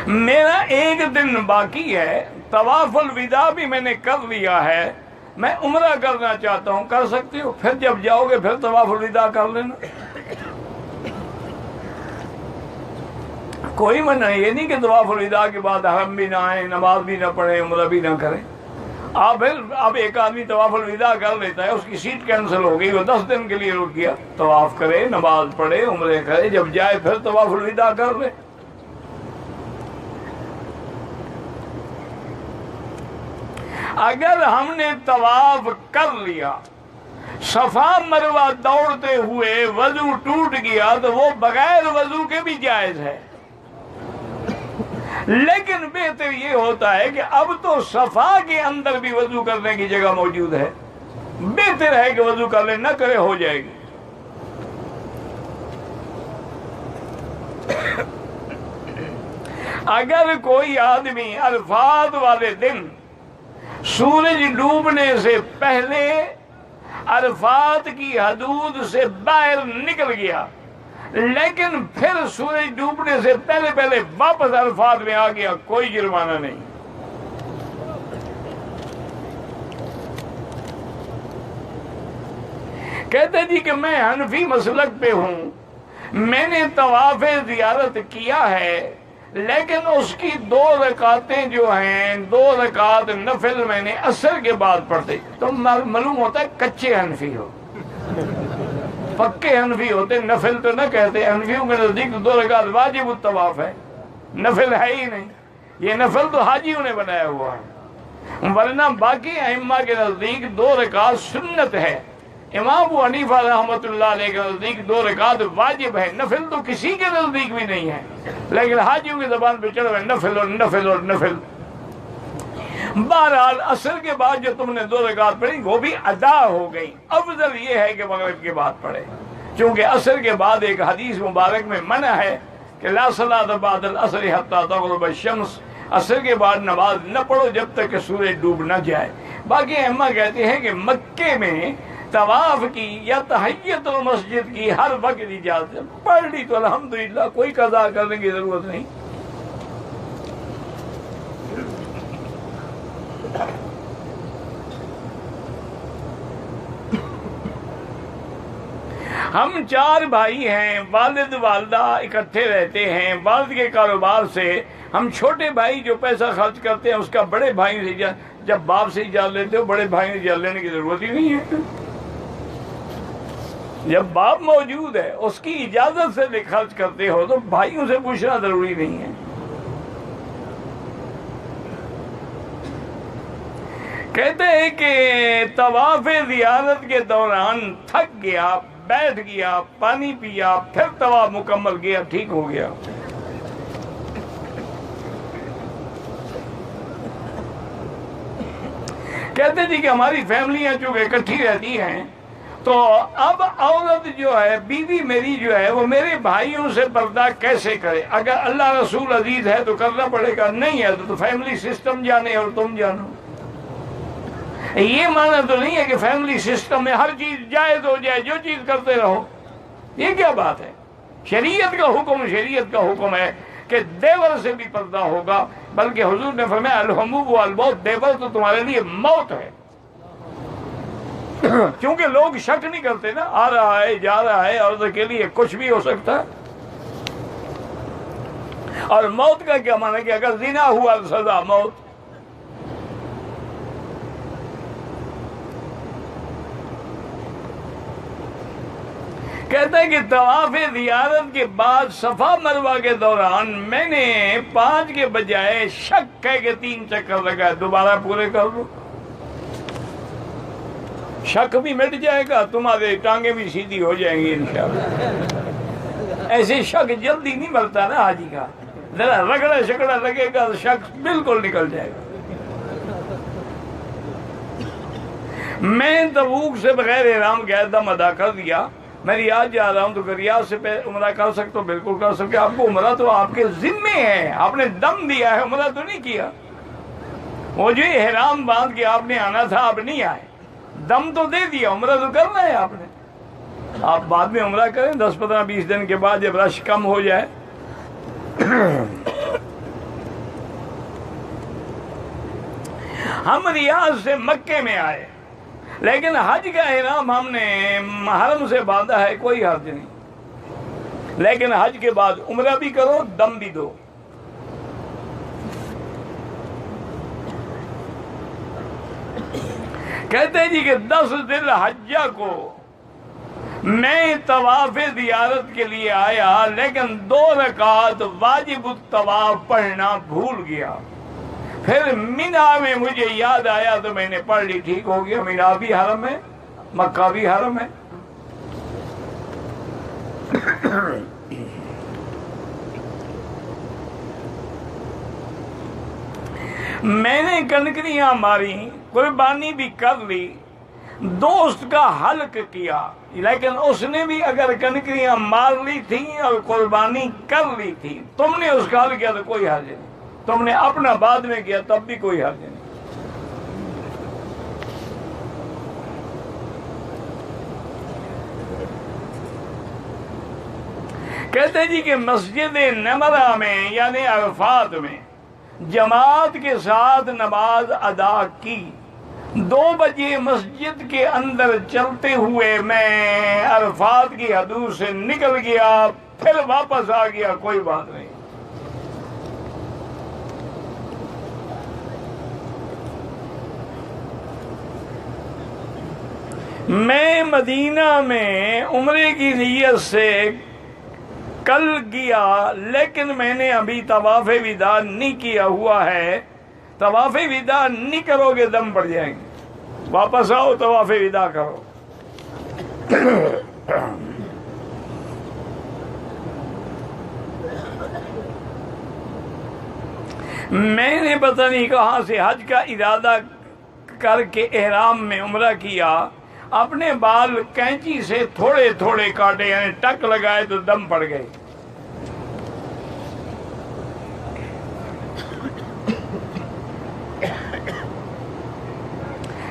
میرا ایک دن باقی ہے، طواف الوداع بھی میں نے کر لیا ہے، میں عمرہ کرنا چاہتا ہوں. کر سکتے ہو، پھر جب جاؤ گے پھر طواف الوداع کر لینا. کوئی منع یہ نہیں کہ طواف الوداع کے بعد حرم بھی نہ آئیں، نماز بھی نہ پڑھیں، عمرہ بھی نہ کریں. اب ایک آدمی طواف الوداع کر لیتا ہے، اس کی سیٹ کینسل ہو گئی، وہ 10 دن کے لیے رک گیا. طواف کرے، نماز پڑھے، عمرے کرے، جب جائے پھر طواف الوداع کر لے. اگر ہم نے طواف کر لیا، صفا مروہ دوڑتے ہوئے وضو ٹوٹ گیا تو وہ بغیر وضو کے بھی جائز ہے. لیکن بہتر یہ ہوتا ہے کہ اب تو صفا کے اندر بھی وضو کرنے کی جگہ موجود ہے، بہتر ہے کہ وضو کر لے، نہ کرے ہو جائے گی. اگر کوئی آدمی عرفات والے دن سورج ڈوبنے سے پہلے عرفات کی حدود سے باہر نکل گیا، لیکن پھر سورج ڈوبنے سے پہلے واپس عرفات میں آ گیا، کوئی جرمانہ نہیں. کہتے جی کہ میں حنفی مسلک پہ ہوں، میں نے طواف زیارت کیا ہے، لیکن اس کی 2 رکعتیں جو ہیں، 2 رکعت نفل میں نے عصر کے بعد پڑھتے. تو معلوم ہوتا ہے کچے حنفی ہو. پکے حنفی ہوتے نفل تو نہ کہتے. حنفیوں کے نزدیک 2 رکعت واجب الطواف ہے، نفل ہے ہی نہیں. یہ نفل تو حاجیوں نے بنایا ہوا ہے، ورنہ باقی ائمہ کے نزدیک 2 رکعت سنت ہے. امام ابو حنیفہ رحمۃ اللہ علیہ کے نزدیک 2 رکعت واجب ہے، نفل تو کسی کے نزدیک بھی نہیں ہے. لیکن حاجیوں کی زبان پہ چڑھ گئے نفل اور نفل اور نفل. بہرحال عصر کے بعد جو تم نے 2 رکعت پڑھی وہ بھی ادا ہو گئی. افضل یہ ہے کہ مغرب کے بعد پڑھے، چونکہ عصر کے بعد ایک حدیث مبارک میں منع ہے کہ لا صلاۃ بعد العصر حتی تغرب الشمس، عصر کے بعد نماز نہ پڑھو جب تک کہ سورج ڈوب نہ جائے. باقی ائمہ کہتے ہیں کہ مکے میں طواف کی یا تحیت المسجد کی ہر وقت اجازت ہے. پڑھ لی تو الحمدللہ، کوئی قضا کرنے کی ضرورت نہیں. ہم 4 بھائی ہیں، والد والدہ اکٹھے رہتے ہیں. والد کے کاروبار سے ہم چھوٹے بھائی جو پیسہ خرچ کرتے ہیں اس کا بڑے بھائی سے جب باپ سے اجازت لیتے ہو، بڑے بھائی سے اجازت لینے کی ضرورت ہی نہیں ہے. جب باپ موجود ہے اس کی اجازت سے خرچ کرتے ہو تو بھائیوں سے پوچھنا ضروری نہیں ہے. کہتے ہیں کہ طواف زیارت کے دوران تھک گیا، بیٹھ گیا، پانی پیا، پھر طواف مکمل کیا، ٹھیک ہو گیا. کہتے جی کہ ہماری فیملیاں چونکہ اکٹھی رہتی ہیں تو اب عورت جو ہے، بیوی میری جو ہے، وہ میرے بھائیوں سے پردہ کیسے کرے؟ اگر اللہ رسول عزیز ہے تو کرنا پڑے گا، نہیں ہے تو فیملی سسٹم جانے اور تم جانو. یہ معنی تو نہیں ہے کہ فیملی سسٹم میں ہر چیز جائز ہو جائے، جو چیز کرتے رہو. یہ کیا بات ہے؟ شریعت کا حکم ہے کہ دیور سے بھی پردہ ہوگا، بلکہ حضور نے فرمایا الحمو والموت، دیور تو تمہارے لیے موت ہے. کیونکہ لوگ شک نہیں کرتے نا، آ رہا ہے جا رہا ہے، عورت کے لیے کچھ بھی ہو سکتا ہے. اور موت کا کیا معنی کہ اگر زنا ہوا تو سزا موت. کہتا ہے کہ طواف زیارت کے بعد صفا مروہ کے دوران میں نے 5 کے بجائے شک ہے کہ 3 چکر لگائے، دوبارہ پورے کر دو. شک بھی مٹ جائے گا، تمہارے ٹانگیں بھی سیدھی ہو جائیں گی انشاءاللہ۔ ایسے شک جلدی نہیں ملتا نا حاجی کا، ذرا رگڑا شکڑا لگے گا تو شک بالکل نکل جائے گا۔ میں تبوک سے بغیر احرام گیا، دم ادا کر دیا، میں ریاض جا رہا ہوں تو ریاض سے عمرہ کر سکتا ہوں؟ بالکل کر سکتے۔ آپ کو عمرہ تو آپ کے ذمے ہے، آپ نے دم دیا ہے، عمرہ تو نہیں کیا۔ وہ جو احرام باندھ کے آپ نے آنا تھا، آپ نہیں آئے، دم تو دے دیا، عمرہ تو کرنا ہے آپ نے۔ آپ بعد میں عمرہ کریں 10 15 20 دن کے بعد جب رش کم ہو جائے۔ ہم ریاض سے مکے میں آئے، لیکن حج کا احرام ہم نے حرم سے باندھا ہے، کوئی حرج نہیں، لیکن حج کے بعد عمرہ بھی کرو، دم بھی دو۔ کہتے ہیں جی کہ 10 ذی الحجہ کو میں طواف زیارت کے لیے آیا، لیکن 2 رکعت واجب الطواف پڑھنا بھول گیا۔ پھر مینا میں مجھے یاد آیا تو میں نے پڑھ لی، ٹھیک ہو گیا۔ مینا بھی حرم ہے، مکہ بھی حرم ہے۔ میں نے کنکریاں ماری، قربانی بھی کر لی، دوست کا حلق کیا، لیکن اس نے بھی اگر کنکریاں مار لی تھی اور قربانی کر لی تھی، تم نے اس کا حلق کیا تو کوئی حرج نہیں، تم نے اپنا بعد میں کیا تب بھی کوئی حرج نہیں۔ کہتے جی کہ مسجد نمرہ میں یعنی عرفات میں جماعت کے ساتھ نماز ادا کی، 2 بجے مسجد کے اندر چلتے ہوئے میں عرفات کی حدود سے نکل گیا، پھر واپس آ گیا، کوئی بات نہیں۔ میں مدینہ میں عمرے کی نیت سے کل گیا، لیکن میں نے ابھی طواف وداع نہیں کیا ہوا ہے۔ طواف وداع نہیں کرو گے دم پڑ جائیں گے، واپس آؤ طواف وداع کرو۔ میں نے پتہ نہیں کہاں سے حج کا ارادہ کر کے احرام میں عمرہ کیا، اپنے بال کینچی سے تھوڑے تھوڑے کاٹے، یعنی ٹک لگائے تو دم پڑ گئے۔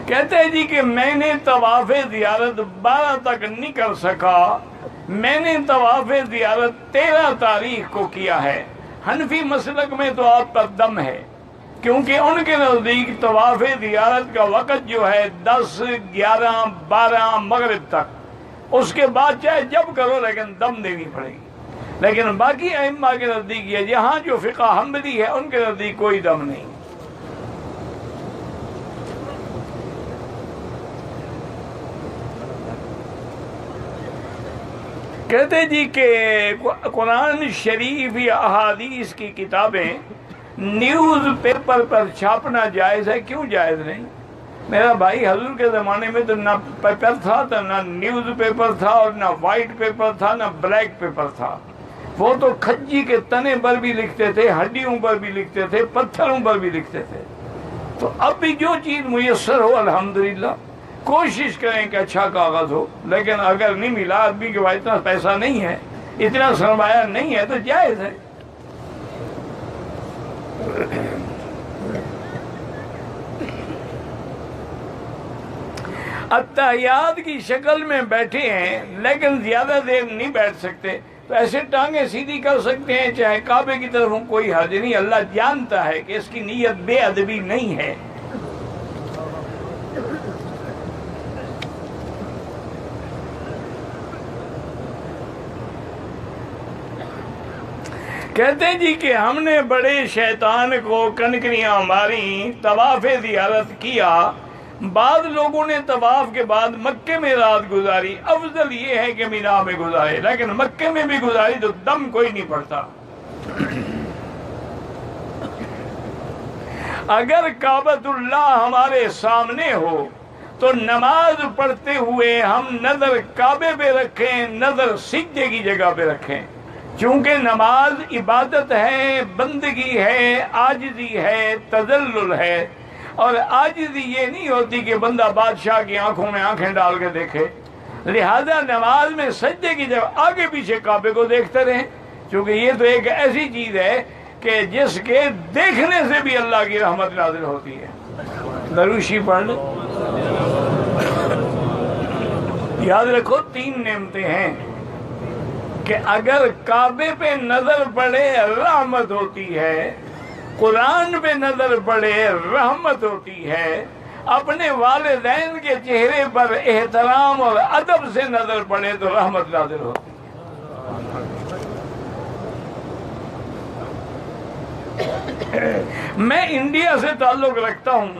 کہتے ہیں جی کہ میں نے طواف زیارت 12 تک نہیں کر سکا، میں نے طواف زیارت 13 تاریخ کو کیا ہے۔ حنفی مسلک میں تو آپ کا دم ہے، کیونکہ ان کے نزدیک طواف زیارت کا وقت جو ہے 10 11 12 مغرب تک، اس کے بعد چاہے جب کرو لیکن دم دینی پڑے گی۔ لیکن باقی ائمہ کے نزدیک یہ جہاں جو فقہ حنبلی ہے ان کے نزدیک کوئی دم نہیں۔ کہتے جی کہ قرآن شریف یا احادیث کی کتابیں نیوز پیپر پر چھاپنا جائز ہے؟ کیوں جائز نہیں؟ میرا بھائی حضور کے زمانے میں تو نہ پیپر تھا، تو نہ نیوز پیپر تھا، اور نہ وائٹ پیپر تھا، نہ بلیک پیپر تھا۔ وہ تو کھجی کے تنے پر بھی لکھتے تھے، ہڈیوں پر بھی لکھتے تھے، پتھروں پر بھی لکھتے تھے۔ تو اب بھی جو چیز میسر ہو الحمدللہ کوشش کریں کہ اچھا کاغذ ہو، لیکن اگر نہیں ملا، آدمی کے پاس اتنا پیسہ نہیں ہے، اتنا سرمایہ نہیں ہے، تو جائز ہے۔ اتحیات کی شکل میں بیٹھے ہیں لیکن زیادہ دیر نہیں بیٹھ سکتے، تو ایسے ٹانگیں سیدھی کر سکتے ہیں، چاہے کعبے کی طرف ہوں، کوئی حرج نہیں۔ اللہ جانتا ہے کہ اس کی نیت بے ادبی نہیں ہے۔ کہتے ہیں جی کہ ہم نے بڑے شیطان کو کنکریاں ماری، طواف زیارت کیا، بعض لوگوں نے طواف کے بعد مکے میں رات گزاری، افضل یہ ہے کہ مینا میں گزارے، لیکن مکے میں بھی گزاری تو دم کوئی نہیں پڑتا۔ اگر کعبۃ اللہ ہمارے سامنے ہو تو نماز پڑھتے ہوئے ہم نظر کعبے پہ رکھیں، نظر سجدے کی جگہ پہ رکھیں، چونکہ نماز عبادت ہے، بندگی ہے، عاجزی ہے، تذلل ہے، اور عاجزی یہ نہیں ہوتی کہ بندہ بادشاہ کی آنکھوں میں آنکھیں ڈال کے دیکھے، لہذا نماز میں سجدے کی جگہ آگے پیچھے کعبے کو دیکھتے رہیں، چونکہ یہ تو ایک ایسی چیز ہے کہ جس کے دیکھنے سے بھی اللہ کی رحمت نازل ہوتی ہے۔ دروشی پڑھ لیں۔ یاد رکھو 3 نعمتیں ہیں کہ اگر کعبے پہ نظر پڑے رحمت ہوتی ہے، قرآن پہ نظر پڑے رحمت ہوتی ہے، اپنے والدین کے چہرے پر احترام اور ادب سے نظر پڑے تو رحمت نازل ہوتی ہے۔ میں انڈیا سے تعلق رکھتا ہوں،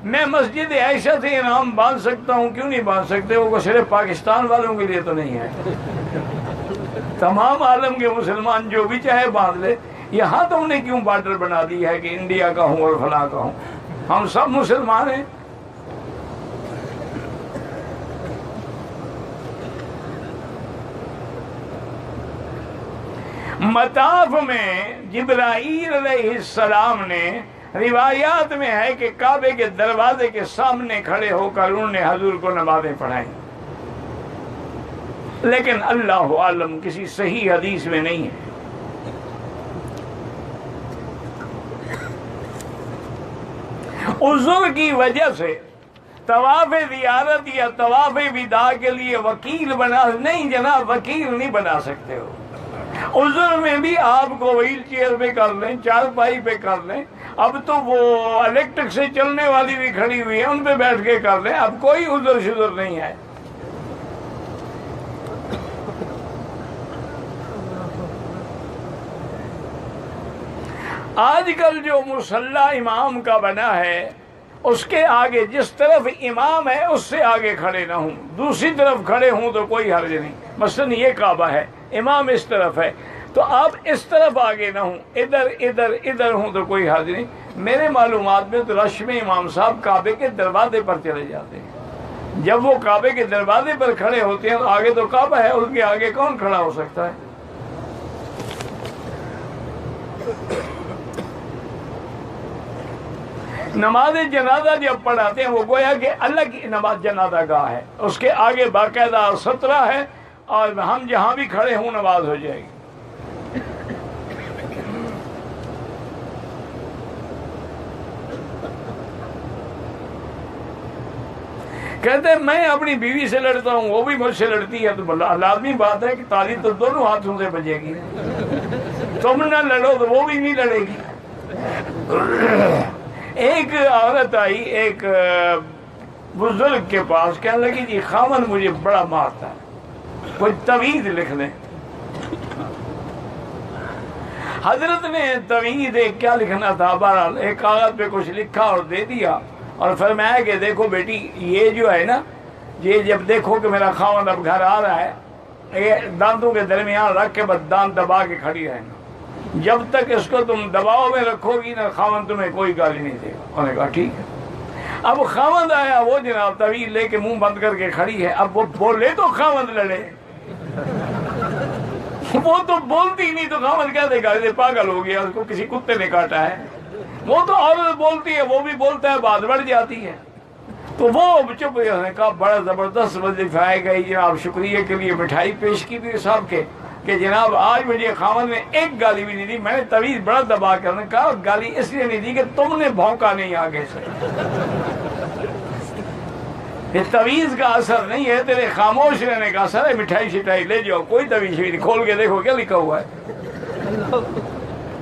میں مسجد عائشہ سے انعام باندھ سکتا ہوں، کیوں نہیں باندھ سکتے؟ وہ صرف پاکستان والوں کے لیے تو نہیں ہے، تمام عالم کے مسلمان جو بھی چاہے باندھ لے۔ یہاں تم نے کیوں بارڈر بنا دی ہے کہ انڈیا کا ہوں اور فلاں کا ہوں؟ ہم سب مسلمان ہیں۔ مطاف میں جبرائیل علیہ السلام نے، روایات میں ہے کہ کعبے کے دروازے کے سامنے کھڑے ہو کر انہوں نے حضور کو نمازیں پڑھائیں، لیکن اللہ عالم کسی صحیح حدیث میں نہیں ہے۔ عذر کی وجہ سے طواف زیارت یا طواف وداع کے لیے وکیل بنا نہیں جناب، وکیل نہیں بنا سکتے ہو۔ عذر میں بھی آپ کو وہیل چیئر پہ کر لیں، چارپائی پہ کر لیں، اب تو وہ الیکٹرک سے چلنے والی بھی کھڑی ہوئی ہے، ان پہ بیٹھ کے کر لیں، اب کوئی عذر شذر نہیں ہے۔ آج کل جو مصلی امام کا بنا ہے، اس کے آگے جس طرف امام ہے اس سے آگے کھڑے نہ ہوں، دوسری طرف کھڑے ہوں تو کوئی حرج نہیں۔ مثلا یہ کعبہ ہے، امام اس طرف ہے تو آپ اس طرف آگے نہ ہوں، ادھر ادھر ادھر ہوں تو کوئی حرج نہیں۔ میرے معلومات میں تو رش میں امام صاحب کعبے کے دروازے پر چلے جاتے ہیں، جب وہ کعبے کے دروازے پر کھڑے ہوتے ہیں تو آگے تو کعبہ ہے، اس کے آگے کون کھڑا ہو سکتا ہے؟ نماز جنازہ جب پڑھاتے ہیں وہ گویا کہ الگ نماز جنازہ گاہ ہے، اس کے آگے باقاعدہ سترہ ہے اور ہم جہاں بھی کھڑے ہوں نماز ہو جائے گی۔ کہتے ہیں میں اپنی بیوی سے لڑتا ہوں، وہ بھی مجھ سے لڑتی ہے، تو لازمی بات ہے کہ تالی تو دونوں ہاتھوں سے بجے گی، تم نہ لڑو تو وہ بھی نہیں لڑے گی۔ ایک عورت آئی ایک بزرگ کے پاس، کہنے لگی جی خامن مجھے بڑا مارتا ہے، کوئی تعویذ لکھ دیں۔ حضرت نے تعویذ کیا لکھنا تھا، بہرحال ایک کاغذ پہ کچھ لکھا اور دے دیا، اور فرمایا کہ دیکھو بیٹی یہ جو ہے نا، یہ جب دیکھو کہ میرا خامن اب گھر آ رہا ہے، یہ دانتوں کے درمیان رکھ کے بس دانت دبا کے کھڑی رہنا، جب تک اس کو تم دباؤ میں رکھو گی نا خاوند تمہیں کوئی گالی نہیں دے گا۔ انہوں نے کہا ٹھیک ہے۔ اب خاوند آیا، وہ جناب طویل لے کے منہ بند کر کے کھڑی ہے، اب وہ بولے تو خاوند لڑے، وہ تو بولتی نہیں تو خاوند کہہ دے گا یہ پاگل ہو گیا، اس کو کسی کتے نے کاٹا ہے۔ وہ تو عورت بولتی ہے، وہ بھی بولتا ہے، بات بڑھ جاتی ہے، تو وہ چپ نے کہا بڑا زبردست وظیفہ ہے گئی جناب، شکریہ کے لیے مٹھائی پیش کی تھی صاحب کے کہ جناب آج مجھے خاوند نے ایک گالی بھی نہیں دی، میں نے طویل بڑا دبا کر کہا گالی اس لیے نہیں دی کہ تم نے بھونکا نہیں آگے سے، یہ طویز کا اثر نہیں ہے، تیرے خاموش رہنے کا اثر ہے، مٹھائی شٹائی لے جاؤ، کوئی طویز نہیں، کھول کے دیکھو کیا لکھا ہوا ہے۔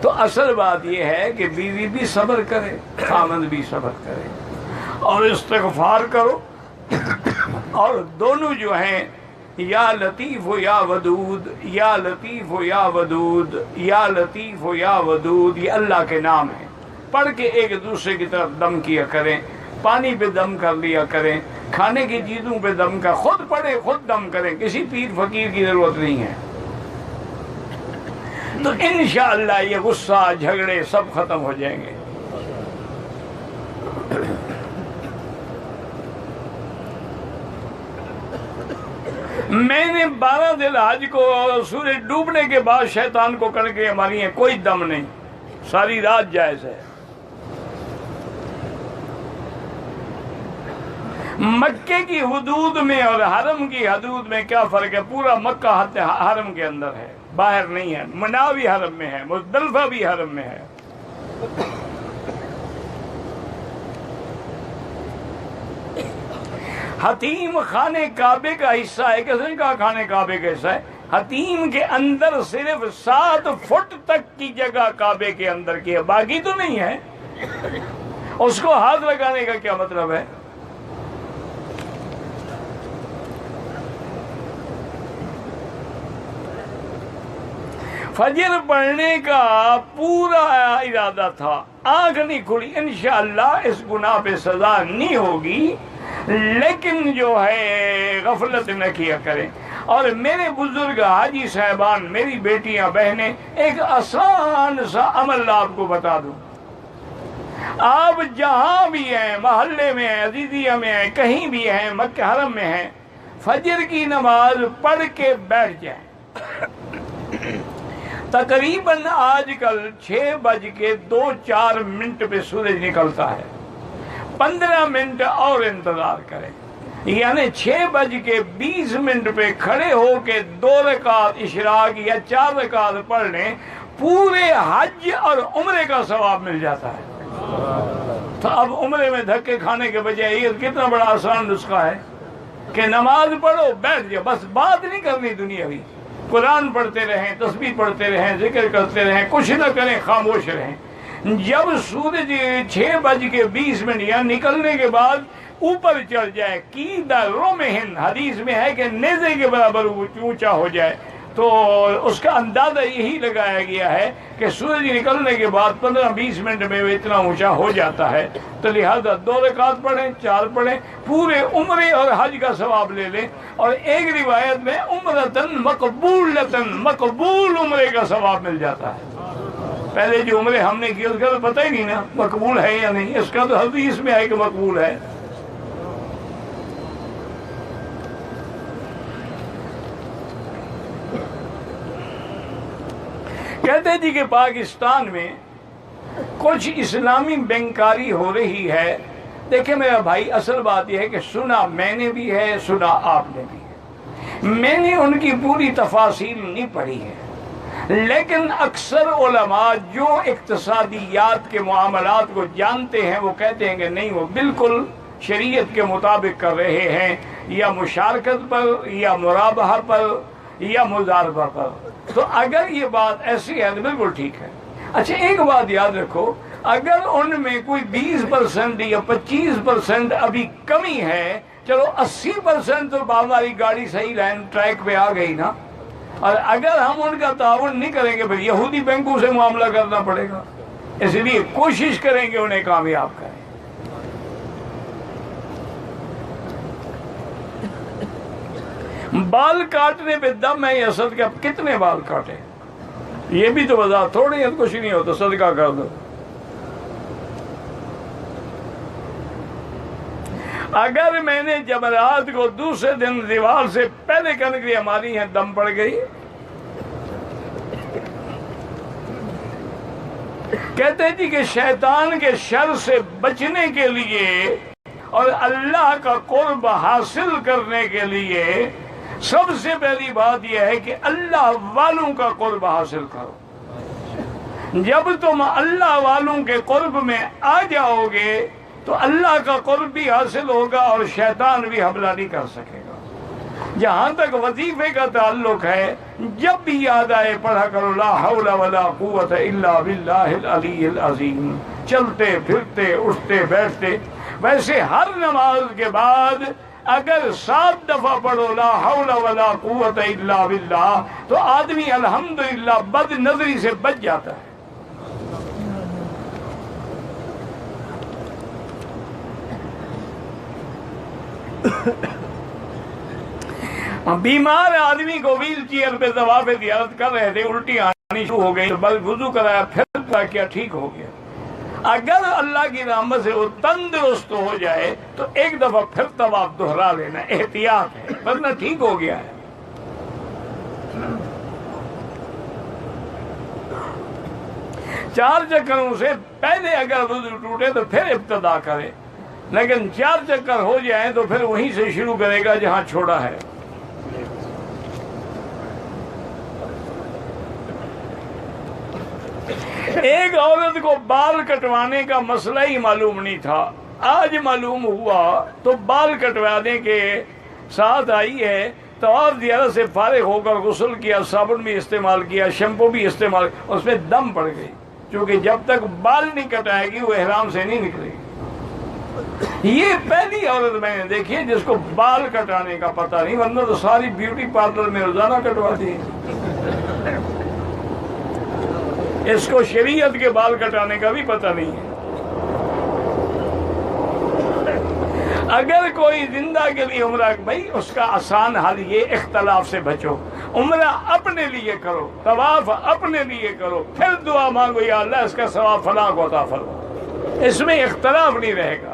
تو اصل بات یہ ہے کہ بیوی بھی صبر کرے، خامند بھی صبر کرے، اور استغفار کرو، اور دونوں جو ہیں یا لطیف و یا ودود، یا لطیف و یا ودود، یا لطیف و یا ودود، یہ اللہ کے نام ہیں، پڑھ کے ایک دوسرے کی طرف دم کیا کریں، پانی پہ دم کر لیا کریں، کھانے کی چیزوں پہ دم کر، خود پڑھے خود دم کریں، کسی پیر فقیر کی ضرورت نہیں ہے، تو انشاءاللہ یہ غصہ جھگڑے سب ختم ہو جائیں گے۔ میں نے 12 ذی الحج کو سورج ڈوبنے کے بعد شیطان کو کڑکے ماری ہیں، کوئی دم نہیں، ساری رات جائز ہے۔ مکے کی حدود میں اور حرم کی حدود میں کیا فرق ہے؟ پورا مکہ حرم کے اندر ہے، باہر نہیں ہے۔ منا بھی حرم میں ہے، مزدلفہ بھی حرم میں ہے۔ حتیم خانہ کعبے کا حصہ ہے، کس نے کہا خانہ کعبے کا حصہ ہے؟ حتیم کے اندر صرف 7 فٹ تک کی جگہ کعبے کے اندر کی ہے، باقی تو نہیں ہے۔ اس کو ہاتھ لگانے کا کیا مطلب ہے؟ فجر پڑھنے کا پورا ارادہ تھا، آنکھ نہیں کھلی، انشاءاللہ اس گناہ پہ سزا نہیں ہوگی، لیکن جو ہے غفلت نہ کیا کریں۔ اور میرے بزرگ حاجی صاحبان، میری بیٹیاں بہنیں، ایک آسان سا عمل آپ کو بتا دوں۔ آپ جہاں بھی ہیں، محلے میں ہیں، عزیزیہ میں ہیں، کہیں بھی ہیں، مکہ حرم میں ہیں، فجر کی نماز پڑھ کے بیٹھ جائیں۔ تقریباً آج کل 6:02 پہ سورج نکلتا ہے، 15 منٹ اور انتظار کریں، یعنی 6:20 پہ کھڑے ہو کے 2 رکعت اشراق یا 4 رکعت پڑھ لیں، پورے حج اور عمرے کا ثواب مل جاتا ہے۔ تو اب عمرے میں دھکے کھانے کے بجائے یہ کتنا بڑا آسان نسخہ ہے کہ نماز پڑھو، بیٹھ جاؤ، بس بات نہیں کرنی دنیاوی، قرآن پڑھتے رہیں، تسبیح پڑھتے رہیں، ذکر کرتے رہیں، کچھ نہ کریں، خاموش رہیں۔ جب سورج 6:20 یا نکلنے کے بعد اوپر چڑھ جائے، قید رمحن، حدیث میں ہے کہ نیزے کے برابر اونچا ہو جائے، تو اس کا اندازہ یہی لگایا گیا ہے کہ سورج نکلنے کے بعد 15-20 منٹ میں وہ اتنا اونچا ہو جاتا ہے، تو لہذا 2 رکعت پڑھیں، 4 پڑھیں، پورے عمرے اور حج کا ثواب لے لیں۔ اور ایک روایت میں عمرتن مقبولتن، مقبول عمرے کا ثواب مل جاتا ہے۔ پہلے جو عمرے ہم نے کی اس کا تو پتہ ہی نہیں نا مقبول ہے یا نہیں، اس کا تو حدیث میں ہے کہ مقبول ہے۔ کہتے ہیں جی کہ پاکستان میں کچھ اسلامی بینکاری ہو رہی ہے۔ دیکھیں میرا بھائی، اصل بات یہ ہے کہ سنا میں نے بھی ہے، سنا آپ نے بھی ہے، میں نے ان کی پوری تفاصیل نہیں پڑھی ہے، لیکن اکثر علماء جو اقتصادیات کے معاملات کو جانتے ہیں وہ کہتے ہیں کہ نہیں، وہ بالکل شریعت کے مطابق کر رہے ہیں، یا مشارکت پر یا مرابحہ پر یا مضاربہ پر۔ تو اگر یہ بات ایسی ہے تو بالکل ٹھیک ہے۔ اچھا ایک بات یاد رکھو، اگر ان میں کوئی 20% یا 25% ابھی کمی ہے، چلو 80% تو ہماری گاڑی صحیح لائن ٹریک پہ آ گئی نا، اور اگر ہم ان کا تعاون نہیں کریں گے پھر یہودی بینکوں سے معاملہ کرنا پڑے گا، اس لیے کوشش کریں گے انہیں کامیاب کریں۔ بال کاٹنے پہ دم ہے یا صدقہ؟ کتنے بال کاٹے یہ بھی تو وضاحت تھوڑی ہے، کچھ نہیں ہوتا، صدقہ کر دو۔ اگر میں نے جمعرات کو دوسرے دن دیوار سے پہلے کنکریاں ماری ہیں، دم پڑ گئی، کہتے جی کہ شیطان کے شر سے بچنے کے لیے اور اللہ کا قرب حاصل کرنے کے لیے سب سے پہلی بات یہ ہے کہ اللہ والوں کا قرب حاصل کرو۔ جب تم اللہ والوں کے قرب میں آ جاؤ گے تو اللہ کا قرب بھی حاصل ہوگا اور شیطان بھی حملہ نہیں کر سکے گا۔ جہاں تک وظیفے کا تعلق ہے، جب بھی یاد آئے پڑھا کرو لا حول ولا قوت الا باللہ العلی العظیم، چلتے پھرتے اٹھتے بیٹھتے۔ ویسے ہر نماز کے بعد اگر 7 دفعہ پڑھو لا حول ولا قوت الا باللہ تو آدمی الحمدللہ بد نظری سے بچ جاتا ہے۔ بیمار آدمی کو ویل چیئر پہ طواف زیارت کر رہے تھے، الٹی آنی شروع ہو گئی، بس وضو کرایا، پھر کیا ٹھیک ہو گیا۔ اگر اللہ کی رحمت سے وہ تندرست ہو جائے تو ایک دفعہ پھر طواف دہرا لینا، احتیاط ہے، ورنہ ٹھیک ہو گیا ہے۔ 4 چکروں سے پہلے اگر وضو ٹوٹے تو پھر ابتدا کرے، لیکن 4 چکر ہو جائیں تو پھر وہیں سے شروع کرے گا جہاں چھوڑا ہے۔ ایک عورت کو بال کٹوانے کا مسئلہ ہی معلوم نہیں تھا، آج معلوم ہوا تو بال کٹوانے کے ساتھ آئی ہے، طواف زیارت سے فارغ ہو کر غسل کیا، صابن بھی استعمال کیا، شیمپو بھی استعمال، اس میں دم پڑ گئی، کیونکہ جب تک بال نہیں کٹائے گی وہ احرام سے نہیں نکلے گی۔ یہ پہلی عورت میں نے دیکھی ہے جس کو بال کٹانے کا پتہ نہیں، ورنہ تو ساری بیوٹی پارلر میں روزانہ کٹواتی ہے، اس کو شریعت کے بال کٹانے کا بھی پتہ نہیں ہے۔ اگر کوئی زندہ کے لیے عمرہ، بھائی اس کا آسان حل یہ اختلاف سے بچو، عمرہ اپنے لیے کرو، طواف اپنے لیے کرو، پھر دعا مانگو یا اللہ اس کا ثواب فلاں کو عطا فرما، اس میں اختلاف نہیں رہے گا۔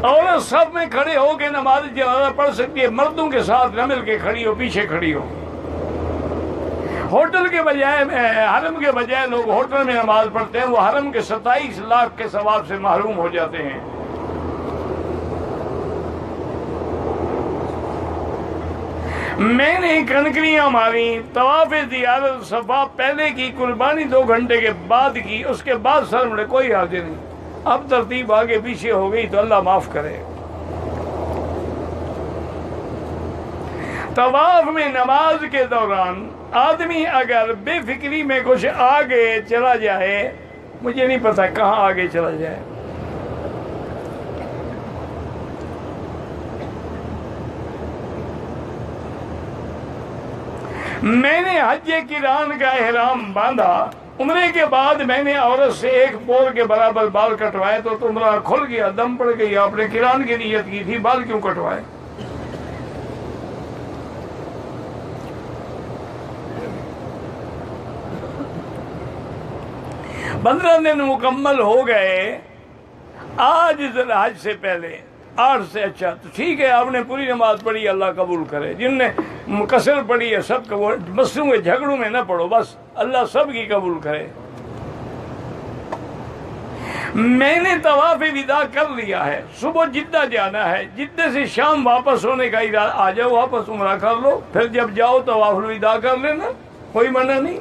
عورت سب میں کھڑے ہو کے نماز جنازہ پڑھ سکتی ہے، مردوں کے ساتھ نہ مل کے کھڑی ہو، پیچھے کھڑی ہو۔ ہوٹل کے بجائے حرم کے بجائے لوگ ہوٹل میں نماز پڑھتے ہیں، وہ حرم کے 27 لاکھ کے ثواب سے محروم ہو جاتے ہیں۔ میں نے کنکریاں ماری، طواف زیارت صفا پہلے کی، قربانی 2 گھنٹے کے بعد کی، اس کے بعد سر مڑے، کوئی حاضر نہیں۔ اب ترتیب آگے پیچھے ہو گئی تو اللہ معاف کرے۔ طواف میں نماز کے دوران آدمی اگر بے فکری میں کچھ آگے چلا جائے، مجھے نہیں پتا کہاں آگے چلا جائے، میں نے حج قران کا احرام باندھا، عمرے کے بعد میں نے عورت سے 1 پور کے برابر بال کٹوائے تو عمرہ کھل گیا، دم پڑ گئی۔ آپ نے قران کی نیت کی تھی، بال کیوں کٹوائے؟ پندرہ دن مکمل ہو گئے، آج ذوالحج سے پہلے 8 سے، اچھا تو ٹھیک ہے، آپ نے پوری نماز پڑھی، اللہ قبول کرے۔ جن نے مقصر پڑھی ہے سب کو، مسلوں کے جھگڑوں میں نہ پڑھو، بس اللہ سب کی قبول کرے۔ میں نے طواف وداع کر لیا ہے، صبح جدہ جانا ہے، جدہ سے شام واپس ہونے کا ارادہ، آ جاؤ واپس، عمرہ کر لو، پھر جب جاؤ طواف الوداع کر لینا، کوئی منع نہیں۔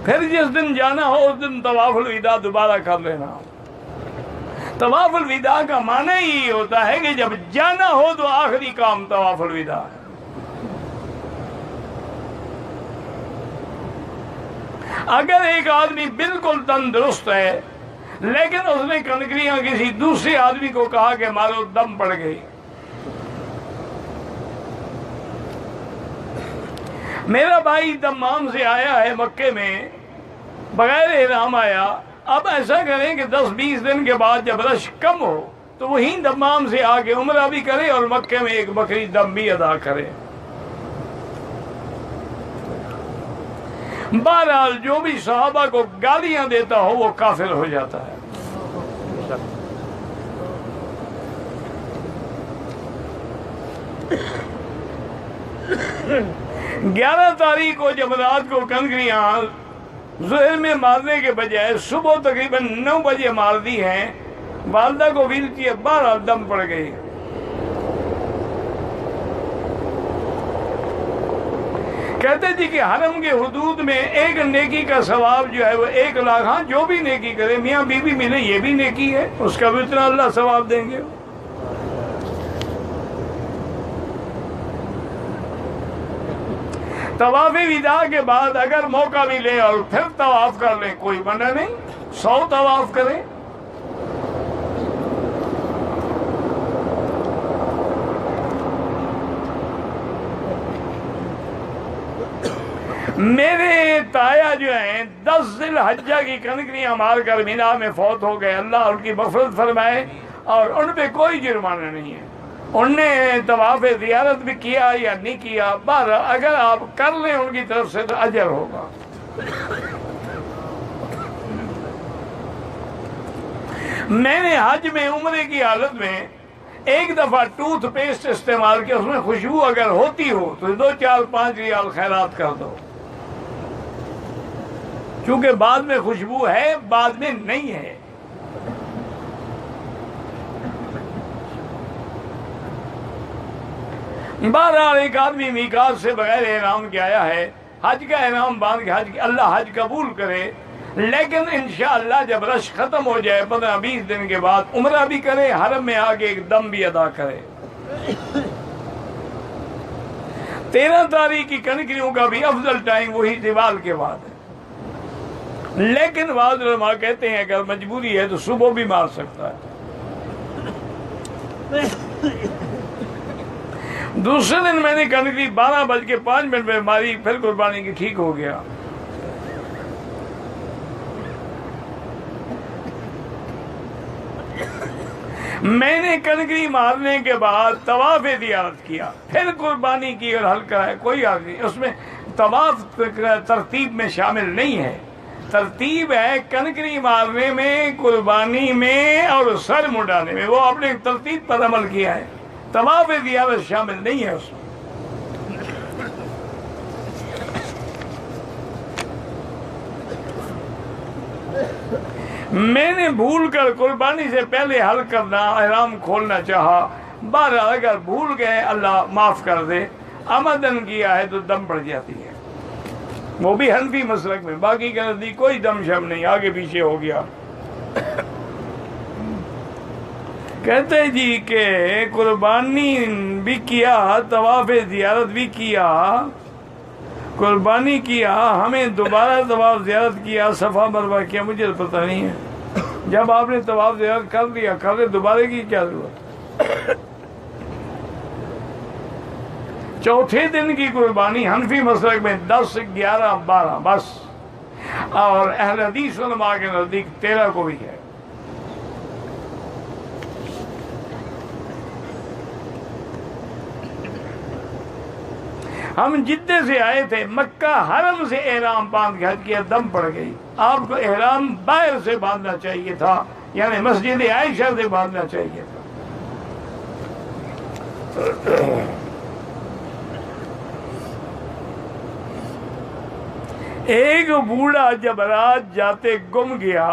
پھر جس دن جانا ہو اس دن طواف الوداع دوبارہ کر لینا۔ طواف الوداع کا معنی ہی ہوتا ہے کہ جب جانا ہو تو آخری کام طواف الوداع ہے۔ اگر ایک آدمی بالکل تندرست ہے لیکن اس نے کنکریاں کسی دوسرے آدمی کو کہا کہ مارو، دم پڑ گئی۔ میرا بھائی دمام سے آیا ہے، مکے میں بغیر احرام آیا، اب ایسا کریں کہ 10-20 دن کے بعد جب رش کم ہو تو وہیں دمام سے آ کے عمرہ بھی کرے اور مکے میں 1 بکری دم بھی ادا کرے۔ بہرحال جو بھی صحابہ کو گالیاں دیتا ہو وہ کافر ہو جاتا ہے۔ 11 تاریخ کو جب رات کو کنکریاں ظہر میں مارنے کے بجائے صبح تقریباً 9 بجے مار دی ہیں، والدہ کو ویل چیئر، بہرحال دم پڑ گئی۔ کہتے تھے کہ حرم کے حدود میں ایک نیکی کا ثواب جو ہے وہ 1 لاکھ، ہاں جو بھی نیکی کرے، میاں بیوی ملے یہ بھی نیکی ہے، اس کا بھی اتنا اللہ ثواب دیں گے۔ طواف وداع کے بعد اگر موقع ملے اور پھر طواف کر لیں، کوئی منع نہیں، 100 طواف کریں۔ میرے تایا جو ہیں 10 ذی الحجہ کی کنکریاں مار کر مینا میں فوت ہو گئے، اللہ ان کی مغفرت فرمائے، اور ان پہ کوئی جرمانہ نہیں ہے۔ ان نے طواف زیارت بھی کیا یا نہیں کیا، بہرحال اگر آپ کر لیں ان کی طرف سے تو اجر ہوگا۔ میں نے حج میں عمرے کی حالت میں ایک دفعہ ٹوتھ پیسٹ استعمال کیا، اس میں خوشبو اگر ہوتی ہو تو 2 4 5 ریال خیرات کر دو، چونکہ بعد میں خوشبو ہے، بعد میں نہیں ہے۔ بہرحال ایک آدمی میقات سے بغیر احرام کے آیا ہے، حج کا احرام باندھ کے حج، اللہ حج قبول کرے، لیکن انشاءاللہ جب رش ختم ہو جائے 15-20 دن کے بعد عمرہ بھی کرے، حرم میں آگے ایک دم بھی ادا کرے۔ 13 تاریخ کی کنکریوں کا بھی افضل ٹائم وہی دیوال کے بعد ہے، لیکن بعض علماء کہتے ہیں اگر مجبوری ہے تو صبح بھی مار سکتا ہے۔ دوسرے دن میں نے کنکری 12:05 پہ ماری، پھر قربانی کی، ٹھیک ہو گیا۔ میں نے کنکری مارنے کے بعد طواف زیارت کیا، پھر قربانی کی اور حل کرایا، کوئی حرج نہیں۔ اس میں طواف ترتیب میں شامل نہیں ہے، ترتیب ہے کنکری مارنے میں، قربانی میں اور سر مڈانے میں، وہ اپنے ترتیب پر عمل کیا ہے، طواف زیارت شامل نہیں ہے اس میں۔ میں نے بھول کر قربانی سے پہلے حل کرنا، احرام کھولنا چاہا، بہرحال اگر بھول گئے اللہ معاف کر دے، عمدن کیا ہے تو دم پڑ جاتی ہے، وہ بھی حنفی مسلک میں، باقی کے نزدیک کوئی دم شم نہیں، آگے پیچھے ہو گیا۔ کہتے جی کہ قربانی بھی کیا، طواف زیارت بھی کیا، قربانی کیا، ہمیں دوبارہ طواف زیارت کیا، صفا مروہ کیا، مجھے پتہ نہیں ہے۔ جب آپ نے طواف زیارت کر لیا، کر لے، دوبارہ کی کیا ضرورت؟ چوتھے دن کی قربانی حنفی مسلک میں 10 11 12 بس، اور اہل حدیث علماء کے نزدیک 13 کو بھی ہے۔ ہم جدے سے آئے تھے، مکہ حرم سے احرام باندھ کے حج کیا، دم پڑ گئی۔ آپ کو احرام باہر سے باندھنا چاہیے تھا، یعنی مسجد عائشہ سے باندھنا چاہیے تھا۔ ایک بوڑھا جب رات جاتے گم گیا،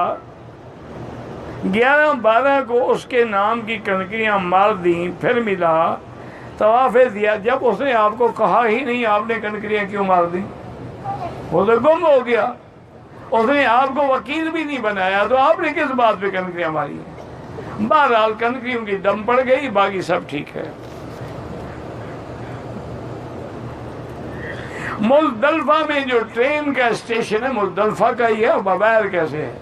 11 12 کو اس کے نام کی کنکریاں مار دیں، پھر ملا، طواف دیا، جب اس نے آپ کو کہا ہی نہیں آپ نے کنکریاں کیوں مار دیں، وہ تو گم ہو گیا، اس نے آپ کو وکیل بھی نہیں بنایا، تو آپ نے کس بات پہ کنکریاں ماری ہیں؟ بہرحال کنکریوں کی دم پڑ گئی، باقی سب ٹھیک ہے۔ مزدلفہ میں جو ٹرین کا اسٹیشن ہے مزدلفہ کا ہی ہے، بغیر کیسے ہے؟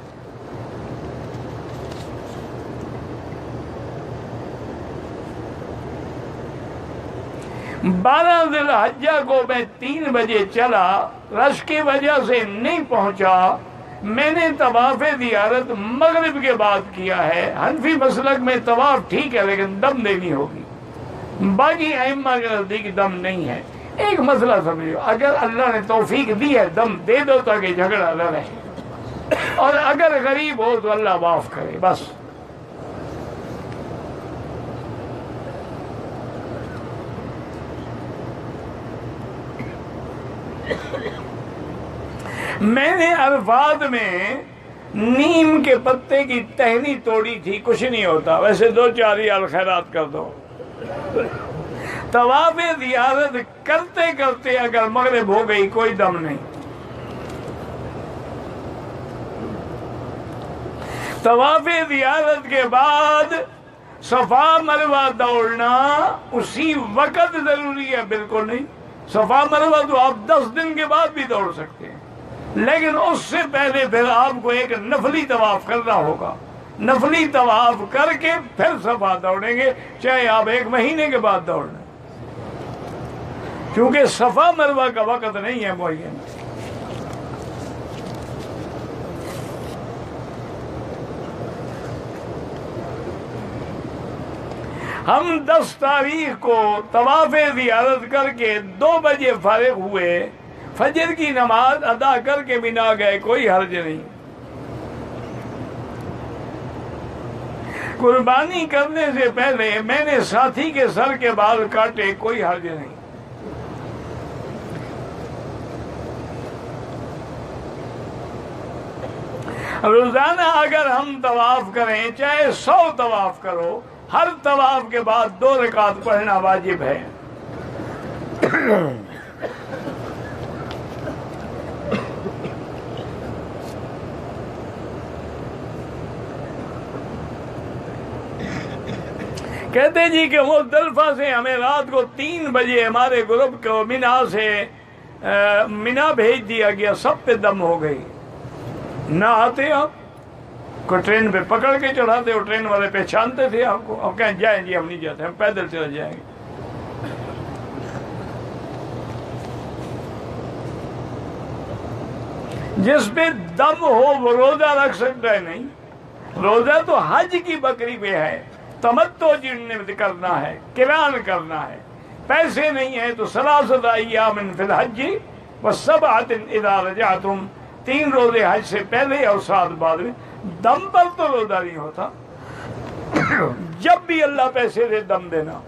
بارہ ذی الحجہ کو میں 3 بجے چلا، رش کی وجہ سے نہیں پہنچا، میں نے طواف زیارت مغرب کے بعد کیا ہے۔ حنفی مسلک میں طواف ٹھیک ہے لیکن دم دینی ہوگی، باقی ائمہ کے نزدیک دم نہیں ہے۔ ایک مسئلہ سمجھو، اگر اللہ نے توفیق دی ہے دم دے دو تاکہ جھگڑا نہ رہے، اور اگر غریب ہو تو اللہ معاف کرے، بس۔ میں نے عرفات میں نیم کے پتے کی ٹہنی توڑی تھی، کچھ نہیں ہوتا، ویسے 2 4 ریال خیرات کر دو۔ طواف زیارت کرتے کرتے اگر مغرب ہو گئی کوئی دم نہیں۔ طواف زیارت کے بعد صفا مروہ دوڑنا اسی وقت ضروری ہے؟ بالکل نہیں، صفا مروہ تو آپ 10 دن کے بعد بھی دوڑ سکتے ہیں، لیکن اس سے پہلے پھر آپ کو ایک نفلی طواف کرنا ہوگا، نفلی طواف کر کے پھر صفا دوڑیں گے، چاہے آپ 1 مہینے کے بعد دوڑ لیں، کیونکہ صفا مروہ کا وقت نہیں ہے معین۔ ہم 10 تاریخ کو طواف زیارت کر کے 2 بجے فارغ ہوئے، فجر کی نماز ادا کر کے مینا گئے، کوئی حرج نہیں۔ قربانی کرنے سے پہلے میں نے ساتھی کے سر کے بال کاٹے، کوئی حرج نہیں۔ روزانہ اگر ہم طواف کریں، چاہے 100 طواف کرو، ہر طواف کے بعد 2 رکعت پڑھنا واجب ہے۔ کہتے جی کہ مزدلفہ سے ہمیں رات کو 3 بجے ہمارے گروپ کو مینا بھیج دیا گیا، سب پہ دم ہو گئی۔ نہ آتے آپ کو ٹرین پہ پکڑ کے چڑھاتے، اور ٹرین والے پہچانتے تھے آپ کو، اب کہیں جائیں جی ہم نہیں جاتے، ہم پیدل چل جائیں گے۔ جس پہ دم ہو وہ روزہ رکھ سکتا ہے نہیں؟ روزہ تو حج کی بکری پہ ہے، تمتع جن نے کرنا ہے، قران کرنا ہے، پیسے نہیں ہیں تو 3 ایام فی الحج و7 اذا رجعتم، 3 روزے حج سے پہلے اور 7 بعد میں۔ دم پر تو روزہ نہیں ہوتا، جب بھی اللہ پیسے دے دم دینا۔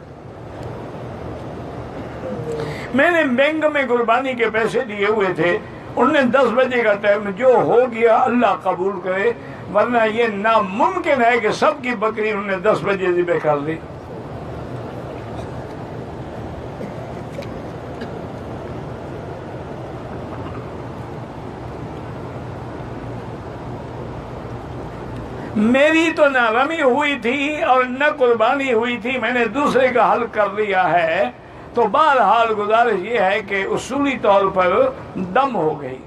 میں نے بینک میں قربانی کے پیسے دیے ہوئے تھے، انہوں نے 10 بجے کا ٹائم، جو ہو گیا اللہ قبول کرے، ورنہ یہ ناممکن ہے کہ سب کی بکری انہوں نے 10 بجے ذبح کر دی۔ میری تو نہ رمی ہوئی تھی اور نہ قربانی ہوئی تھی، میں نے دوسرے کا حل کر لیا ہے، تو بہرحال گزارش یہ ہے کہ اصولی طور پر دم ہو گئی۔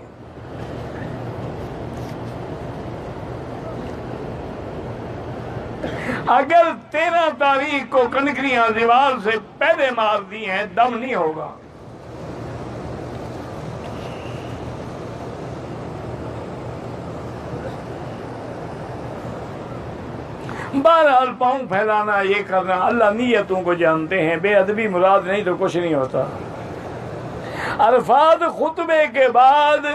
اگر 13 تاریخ کو کنکریاں دیوار سے پہلے مار دی ہیں، دم نہیں ہوگا۔ بہرحال پاؤں پھیلانا، یہ کرنا، اللہ نیتوں کو جانتے ہیں، بے ادبی مراد نہیں تو کچھ نہیں ہوتا۔ عرفات خطبے کے بعد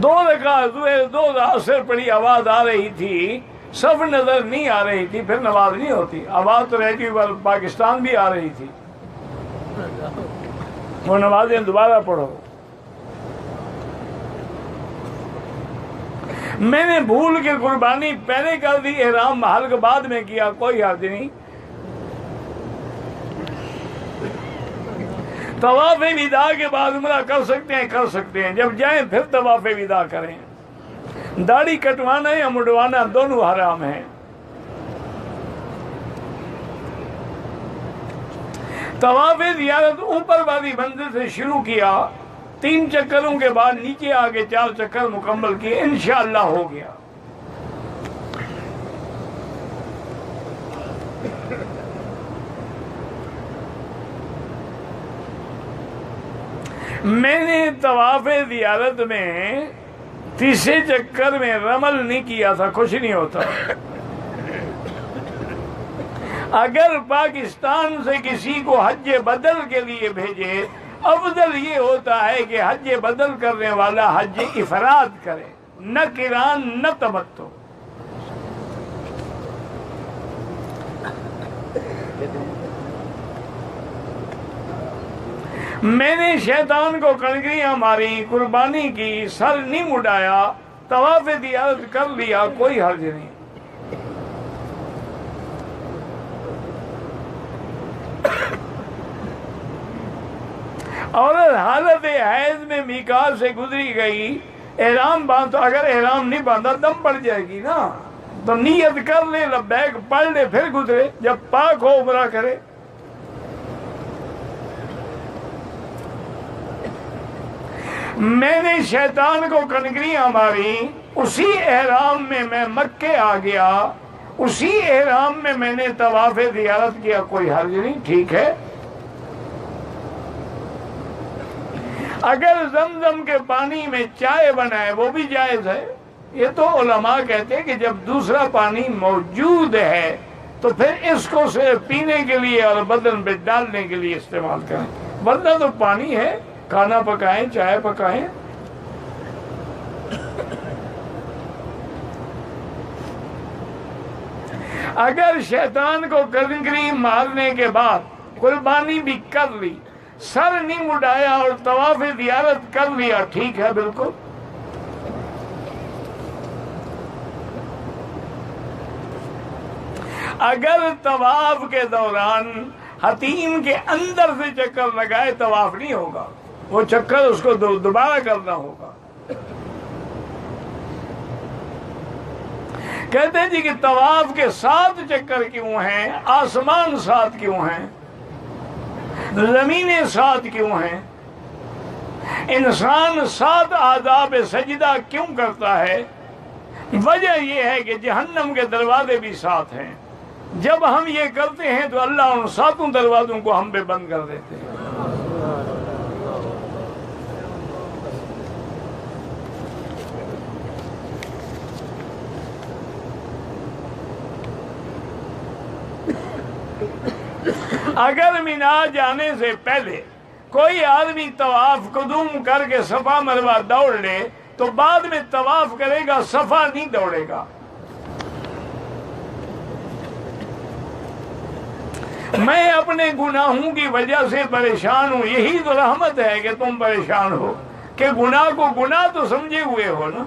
2 رکعت ہوئے، 2 عصر پڑی، آواز آ رہی تھی، صف نظر نہیں آ رہی تھی، پھر نماز نہیں ہوتی۔ آواز تو ریڈیو پر پاکستان بھی آ رہی تھی، وہ نمازیں دوبارہ پڑھو۔ میں نے بھول کے قربانی پہلے کر دی، احرام محل کے بعد میں کیا، کوئی حرج نہیں۔ طواف وداع کے بعد عمرہ کر سکتے ہیں، جب جائیں پھر طواف وداع کریں۔ داڑھی کٹوانا یا مڈوانا دونوں حرام ہیں۔ طواف زیارت اوپر والی منزل سے شروع کیا، 3 چکروں کے بعد نیچے آگے 4 چکر مکمل کیے، انشاءاللہ ہو گیا۔ میں نے طواف زیارت میں 3 چکر میں رمل نہیں کیا تھا، کچھ نہیں ہوتا۔ اگر پاکستان سے کسی کو حج بدل کے لیے بھیجے، افضل یہ ہوتا ہے کہ حج بدل کرنے والا حج افراد کرے، نہ قران نہ تمتع۔ میں نے شیطان کو کنکریاں ماری، قربانی کی، سر نہیں مڈایا، طواف زیارت کر لیا، کوئی حرج نہیں۔ عورت حالت حیض میں میقات سے گزری گئی، احرام باندھ، تو اگر احرام نہیں باندھا دم پڑ جائے گی نا، تو نیت کر لے، لبیک پڑھ لے، پھر گزرے، جب پاک ہو عمرہ کرے۔ میں نے شیطان کو کنکریاں ماری، اسی احرام میں میں مکے آ گیا، اسی احرام میں میں نے طواف زیارت کیا، کوئی حرج نہیں، ٹھیک ہے۔ اگر زمزم کے پانی میں چائے بنائے وہ بھی جائز ہے۔ یہ تو علماء کہتے ہیں کہ جب دوسرا پانی موجود ہے تو پھر اس کو صرف پینے کے لیے اور بدن پہ ڈالنے کے لیے استعمال کریں، ورنہ تو پانی ہے، کھانا پکائیں، چائے پکائیں۔ اگر شیطان کو کنکری مارنے کے بعد قربانی بھی کر لی، سر نہیں مڈایا اور طواف زیارت کر لیا، ٹھیک ہے بالکل۔ اگر طواف کے دوران حتیم کے اندر سے چکر لگائے طواف نہیں ہوگا، وہ چکر اس کو دوبارہ کرنا ہوگا۔ کہتے ہیں جی کہ طواف کے 7 چکر کیوں ہیں؟ آسمان 7 کیوں ہیں؟ زمینیں 7 کیوں ہیں؟ انسان 7 آداب سجدہ کیوں کرتا ہے؟ وجہ یہ ہے کہ جہنم کے دروازے بھی 7 ہیں۔ جب ہم یہ کرتے ہیں تو اللہ ان 7 دروازوں کو ہم پہ بند کر دیتے ہیں۔ اگر مینا جانے سے پہلے کوئی آدمی طواف قدوم کر کے صفا مروہ دوڑ لے تو بعد میں طواف کرے گا، صفا نہیں دوڑے گا۔ میں اپنے گناہوں کی وجہ سے پریشان ہوں، یہی تو رحمت ہے کہ تم پریشان ہو، کہ گناہ کو گناہ تو سمجھے ہوئے ہو نا،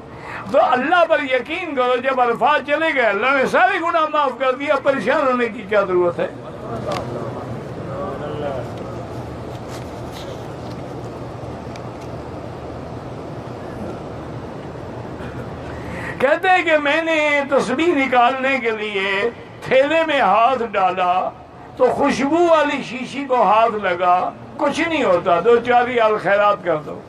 تو اللہ پر یقین کرو۔ جب عرفات چلے گئے اللہ نے سارے گناہ معاف کر دیا، پریشان ہونے کی کیا ضرورت ہے؟ کہتے ہیں کہ میں نے تسبیح نکالنے کے لیے تھیلے میں ہاتھ ڈالا تو خوشبو والی شیشی کو ہاتھ لگا، کچھ نہیں ہوتا، 2-4 ریال خیرات کر دو۔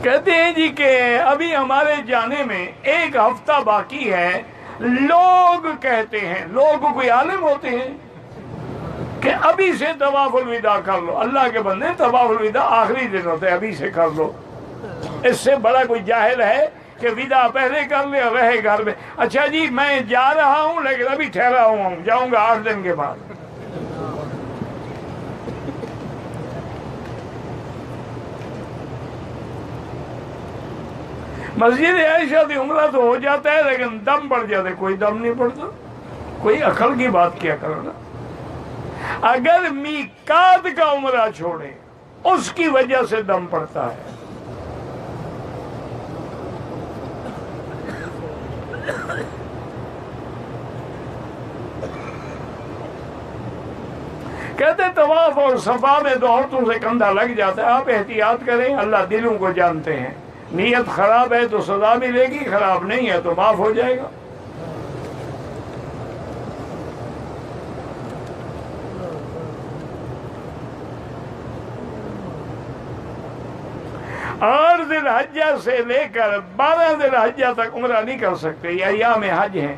کہتے ہیں جی کہ ابھی ہمارے جانے میں 1 ہفتہ باقی ہے، لوگ کہتے ہیں، لوگ کوئی عالم ہوتے ہیں کہ ابھی سے طواف الوداع کر لو۔ اللہ کے بندے، طواف الوداع آخری دن ہوتے ہیں، ابھی سے کر لو۔ اس سے بڑا کوئی جاہل ہے کہ وداع پہلے کر لے اور رہے گھر میں۔ اچھا جی میں جا رہا ہوں لیکن ابھی ٹھہرا ہوا ہوں، جاؤں گا 8 دن کے بعد۔ مسجد عائشہ کی عمرہ تو ہو جاتا ہے لیکن دم پڑ جاتا ہے، کوئی دم نہیں پڑتا۔ کوئی عقل کی بات کیا کرو نا۔ اگر میقات کا عمرہ چھوڑے اس کی وجہ سے دم پڑتا ہے۔ کہتے طواف اور صفا میں 2 عورتوں سے کندھا لگ جاتا ہے، آپ احتیاط کریں، اللہ دلوں کو جانتے ہیں۔ نیت خراب ہے تو سزا ملے گی، خراب نہیں ہے تو معاف ہو جائے گا۔ اور ذی الحجہ سے لے کر 12 ذی الحجہ تک عمرہ نہیں کر سکتے، یہ ایام حج ہیں۔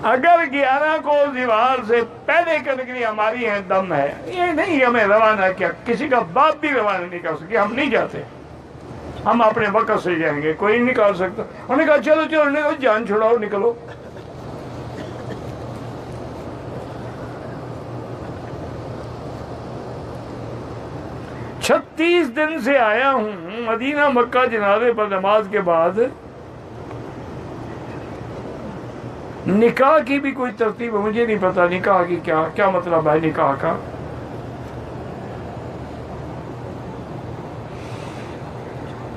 اگر 11 کو دیوار سے پہلے کنکری ہماری ہیں، دم ہے، یہ نہیں ہمیں روانہ کیا، کسی کا باپ بھی روانہ نہیں کر سکے، ہم نہیں جاتے، ہم اپنے وقت سے جائیں گے، کوئی نہیں نکال سکتا۔ انہوں نے کہا چلو چلو نکلو، جان چھڑاؤ، نکلو۔ چھتیس دن سے آیا ہوں مدینہ مکہ جنازے پر نماز کے بعد، نکاح کی بھی کوئی ترتیب ہے، مجھے نہیں پتا نکاح کی کیا مطلب ہے نکاح کا۔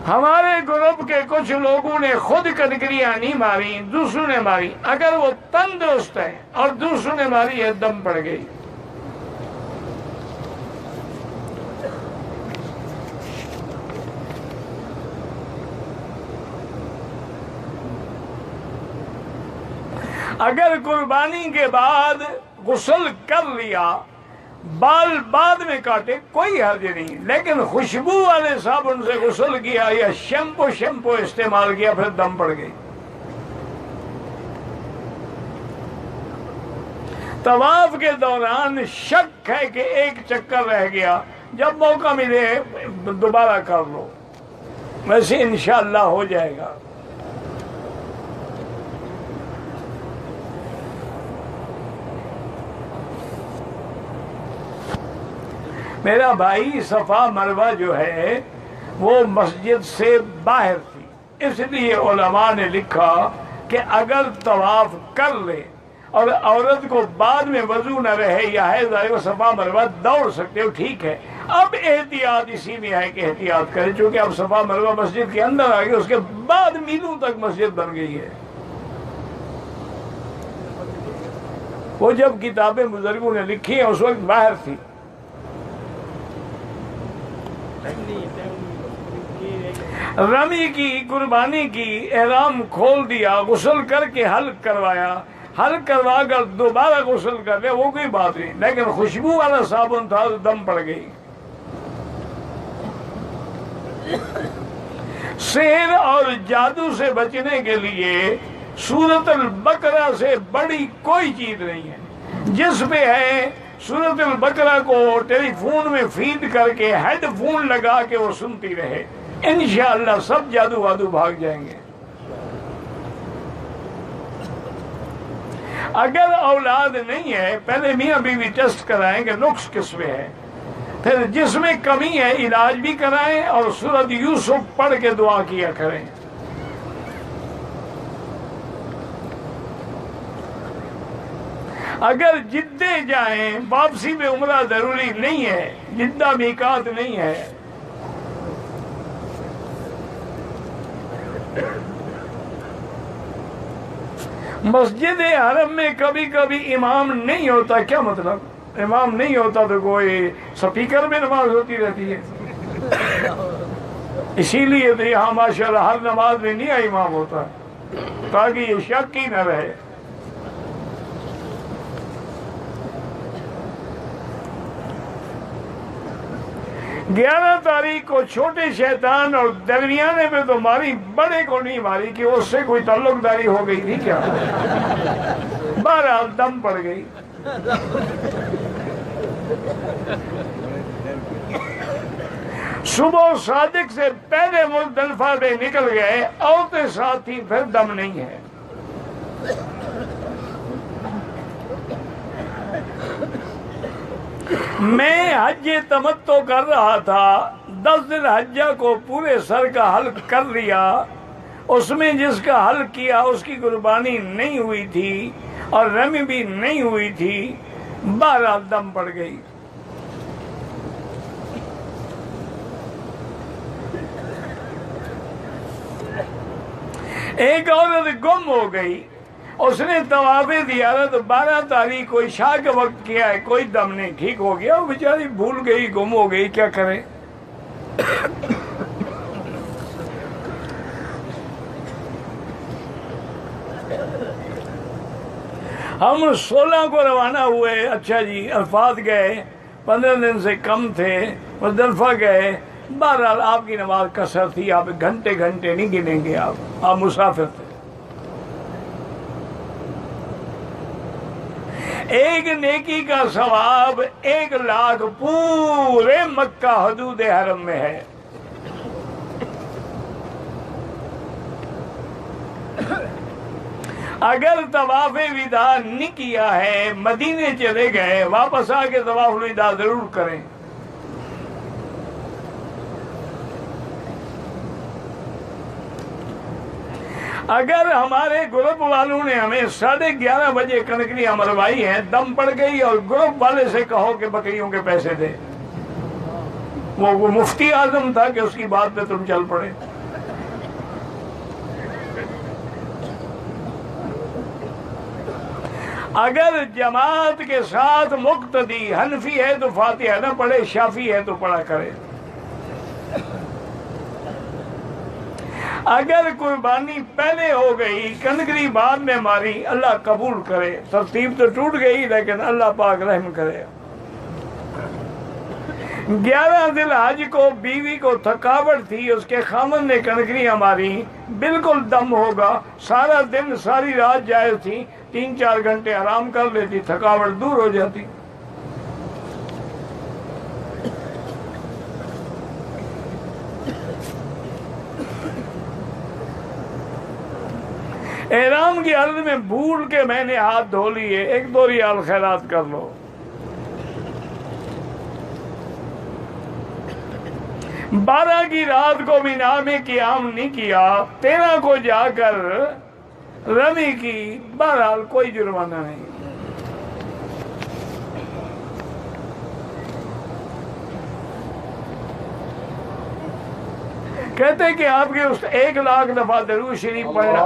ہمارے گروپ کے کچھ لوگوں نے خود کنکریاں نہیں ماری، دوسروں نے ماری۔ اگر وہ تندرست ہے اور دوسروں نے ماری ہے، دم پڑ گئی۔ اگر قربانی کے بعد غسل کر لیا، بال بعد میں کاٹے، کوئی حرج نہیں، لیکن خوشبو والے صابن سے غسل کیا یا شیمپو استعمال کیا، پھر دم پڑ گئی۔ طواف کے دوران شک ہے کہ 1 چکر رہ گیا، جب موقع ملے دوبارہ کر لو، ویسے انشاءاللہ ہو جائے گا۔ میرا بھائی صفا مروہ جو ہے وہ مسجد سے باہر تھی، اس لیے علماء نے لکھا کہ اگر طواف کر لے اور عورت کو بعد میں وضو نہ رہے یا حیض آئے وہ صفا مروہ دوڑ سکتے ہو، ٹھیک ہے۔ اب احتیاط اسی میں ہے کہ احتیاط کرے، چونکہ اب صفا مروہ مسجد کے اندر آ گئی، اس کے بعد میلوں تک مسجد بن گئی ہے۔ وہ جب کتابیں بزرگوں نے لکھی ہیں اس وقت باہر تھی۔ رمی کی، قربانی کی، احرام کھول دیا، غسل کر کے حلق کروایا، حلق کروا کر دوبارہ غسل کر لیا، وہ کوئی بات نہیں، لیکن خوشبو والا صابن تھا تو دم پڑ گئی۔ سحر اور جادو سے بچنے کے لیے سورۃ البقرہ سے بڑی کوئی چیز نہیں ہے۔ جس پہ ہے سورۃ البقرہ کو ٹیلی فون میں فیڈ کر کے ہیڈ فون لگا کے وہ سنتی رہے، انشاءاللہ سب جادو وادو بھاگ جائیں گے۔ اگر اولاد نہیں ہے پہلے میاں بیوی ٹیسٹ کرائیں کہ نقص کس میں ہے، پھر جس میں کمی ہے علاج بھی کرائیں اور سورۃ یوسف پڑھ کے دعا کیا کریں۔ اگر جدے جائیں واپسی میں عمرہ ضروری نہیں ہے، جدہ میقات نہیں ہے۔ مسجد حرم میں کبھی کبھی امام نہیں ہوتا، کیا مطلب؟ امام نہیں ہوتا تو کوئی سپیکر میں نماز ہوتی رہتی ہے؟ اسی لیے تو یہاں ماشاءاللہ ہر نماز میں نہیں امام ہوتا، تاکہ یہ شک ہی نہ رہے۔ گیارہ تاریخ کو چھوٹے شیطان اور درمیانے میں تو ماری، بڑے کو نہیں ماری کہ اس سے کوئی تعلق داری ہو گئی تھی کیا؟ بہرحال دم پڑ گئی۔ صبح صادق سے پہلے مزدلفہ میں نکل گئے، عورتیں ساتھ تھیں، پھر دم نہیں ہے۔ میں حج تمتع کر رہا تھا، 10 ذی الحجہ کو پورے سر کا حلق کر لیا، اس میں جس کا حلق کیا اس کی قربانی نہیں ہوئی تھی اور رمی بھی نہیں ہوئی تھی، بہرحال دم پڑ گئی۔ ایک عورت گم ہو گئی، اس نے طواف زیارت 12 تاریخ کو عشاء کے وقت کیا ہے، کوئی دم نہیں، ٹھیک ہو گیا، وہ بیچاری بھول گئی، گم ہو گئی، کیا کرے؟ ہم 16 کو روانہ ہوئے، اچھا جی، الفاظ گئے، 15 دن سے کم تھے، مزدلفہ گئے، بہرحال آپ کی نماز قصر تھی، آپ گھنٹے گھنٹے نہیں گنیں گے، آپ مسافر تھے۔ ایک نیکی کا ثواب 1 لاکھ پورے مکہ حدود حرم میں ہے۔ اگر طواف وداع نہیں کیا ہے، مدینے چلے گئے، واپس آ کے طواف الوداع ضرور کریں۔ اگر ہمارے گروپ والوں نے ہمیں 11:30 بجے کنکریاں مروائی ہیں، دم پڑ گئی، اور گروپ والے سے کہو کہ بکریوں کے پیسے دے، وہ مفتی اعظم تھا کہ اس کی بات پہ تم چل پڑے۔ اگر جماعت کے ساتھ مقتدی حنفی ہے تو فاتحہ نہ پڑھے، شافعی ہے تو پڑھا کرے۔ اگر قربانی پہلے ہو گئی، کنکری بعد میں ماری، اللہ قبول کرے، ترتیب تو ٹوٹ گئی لیکن اللہ پاک رحم کرے۔ 11 ذی الحج کو بیوی کو تھکاوٹ تھی، اس کے خامن نے کنکریاں ماری، بالکل دم ہوگا، سارا دن ساری رات جائز تھی، 3-4 گھنٹے آرام کر لیتی، تھکاوٹ دور ہو جاتی۔ احرام کی عرض میں بھول کے میں نے ہاتھ دھو لیے، 1-2 ریال خیرات کر لو۔ 12 کی رات کو مینا میں قیام نہیں کیا، 13 کو جا کر رمی کی، بہرحال کوئی جرمانہ نہیں۔ کہتے کہ آپ کے اس 1 لاکھ دفعہ درود شریف پڑھنا،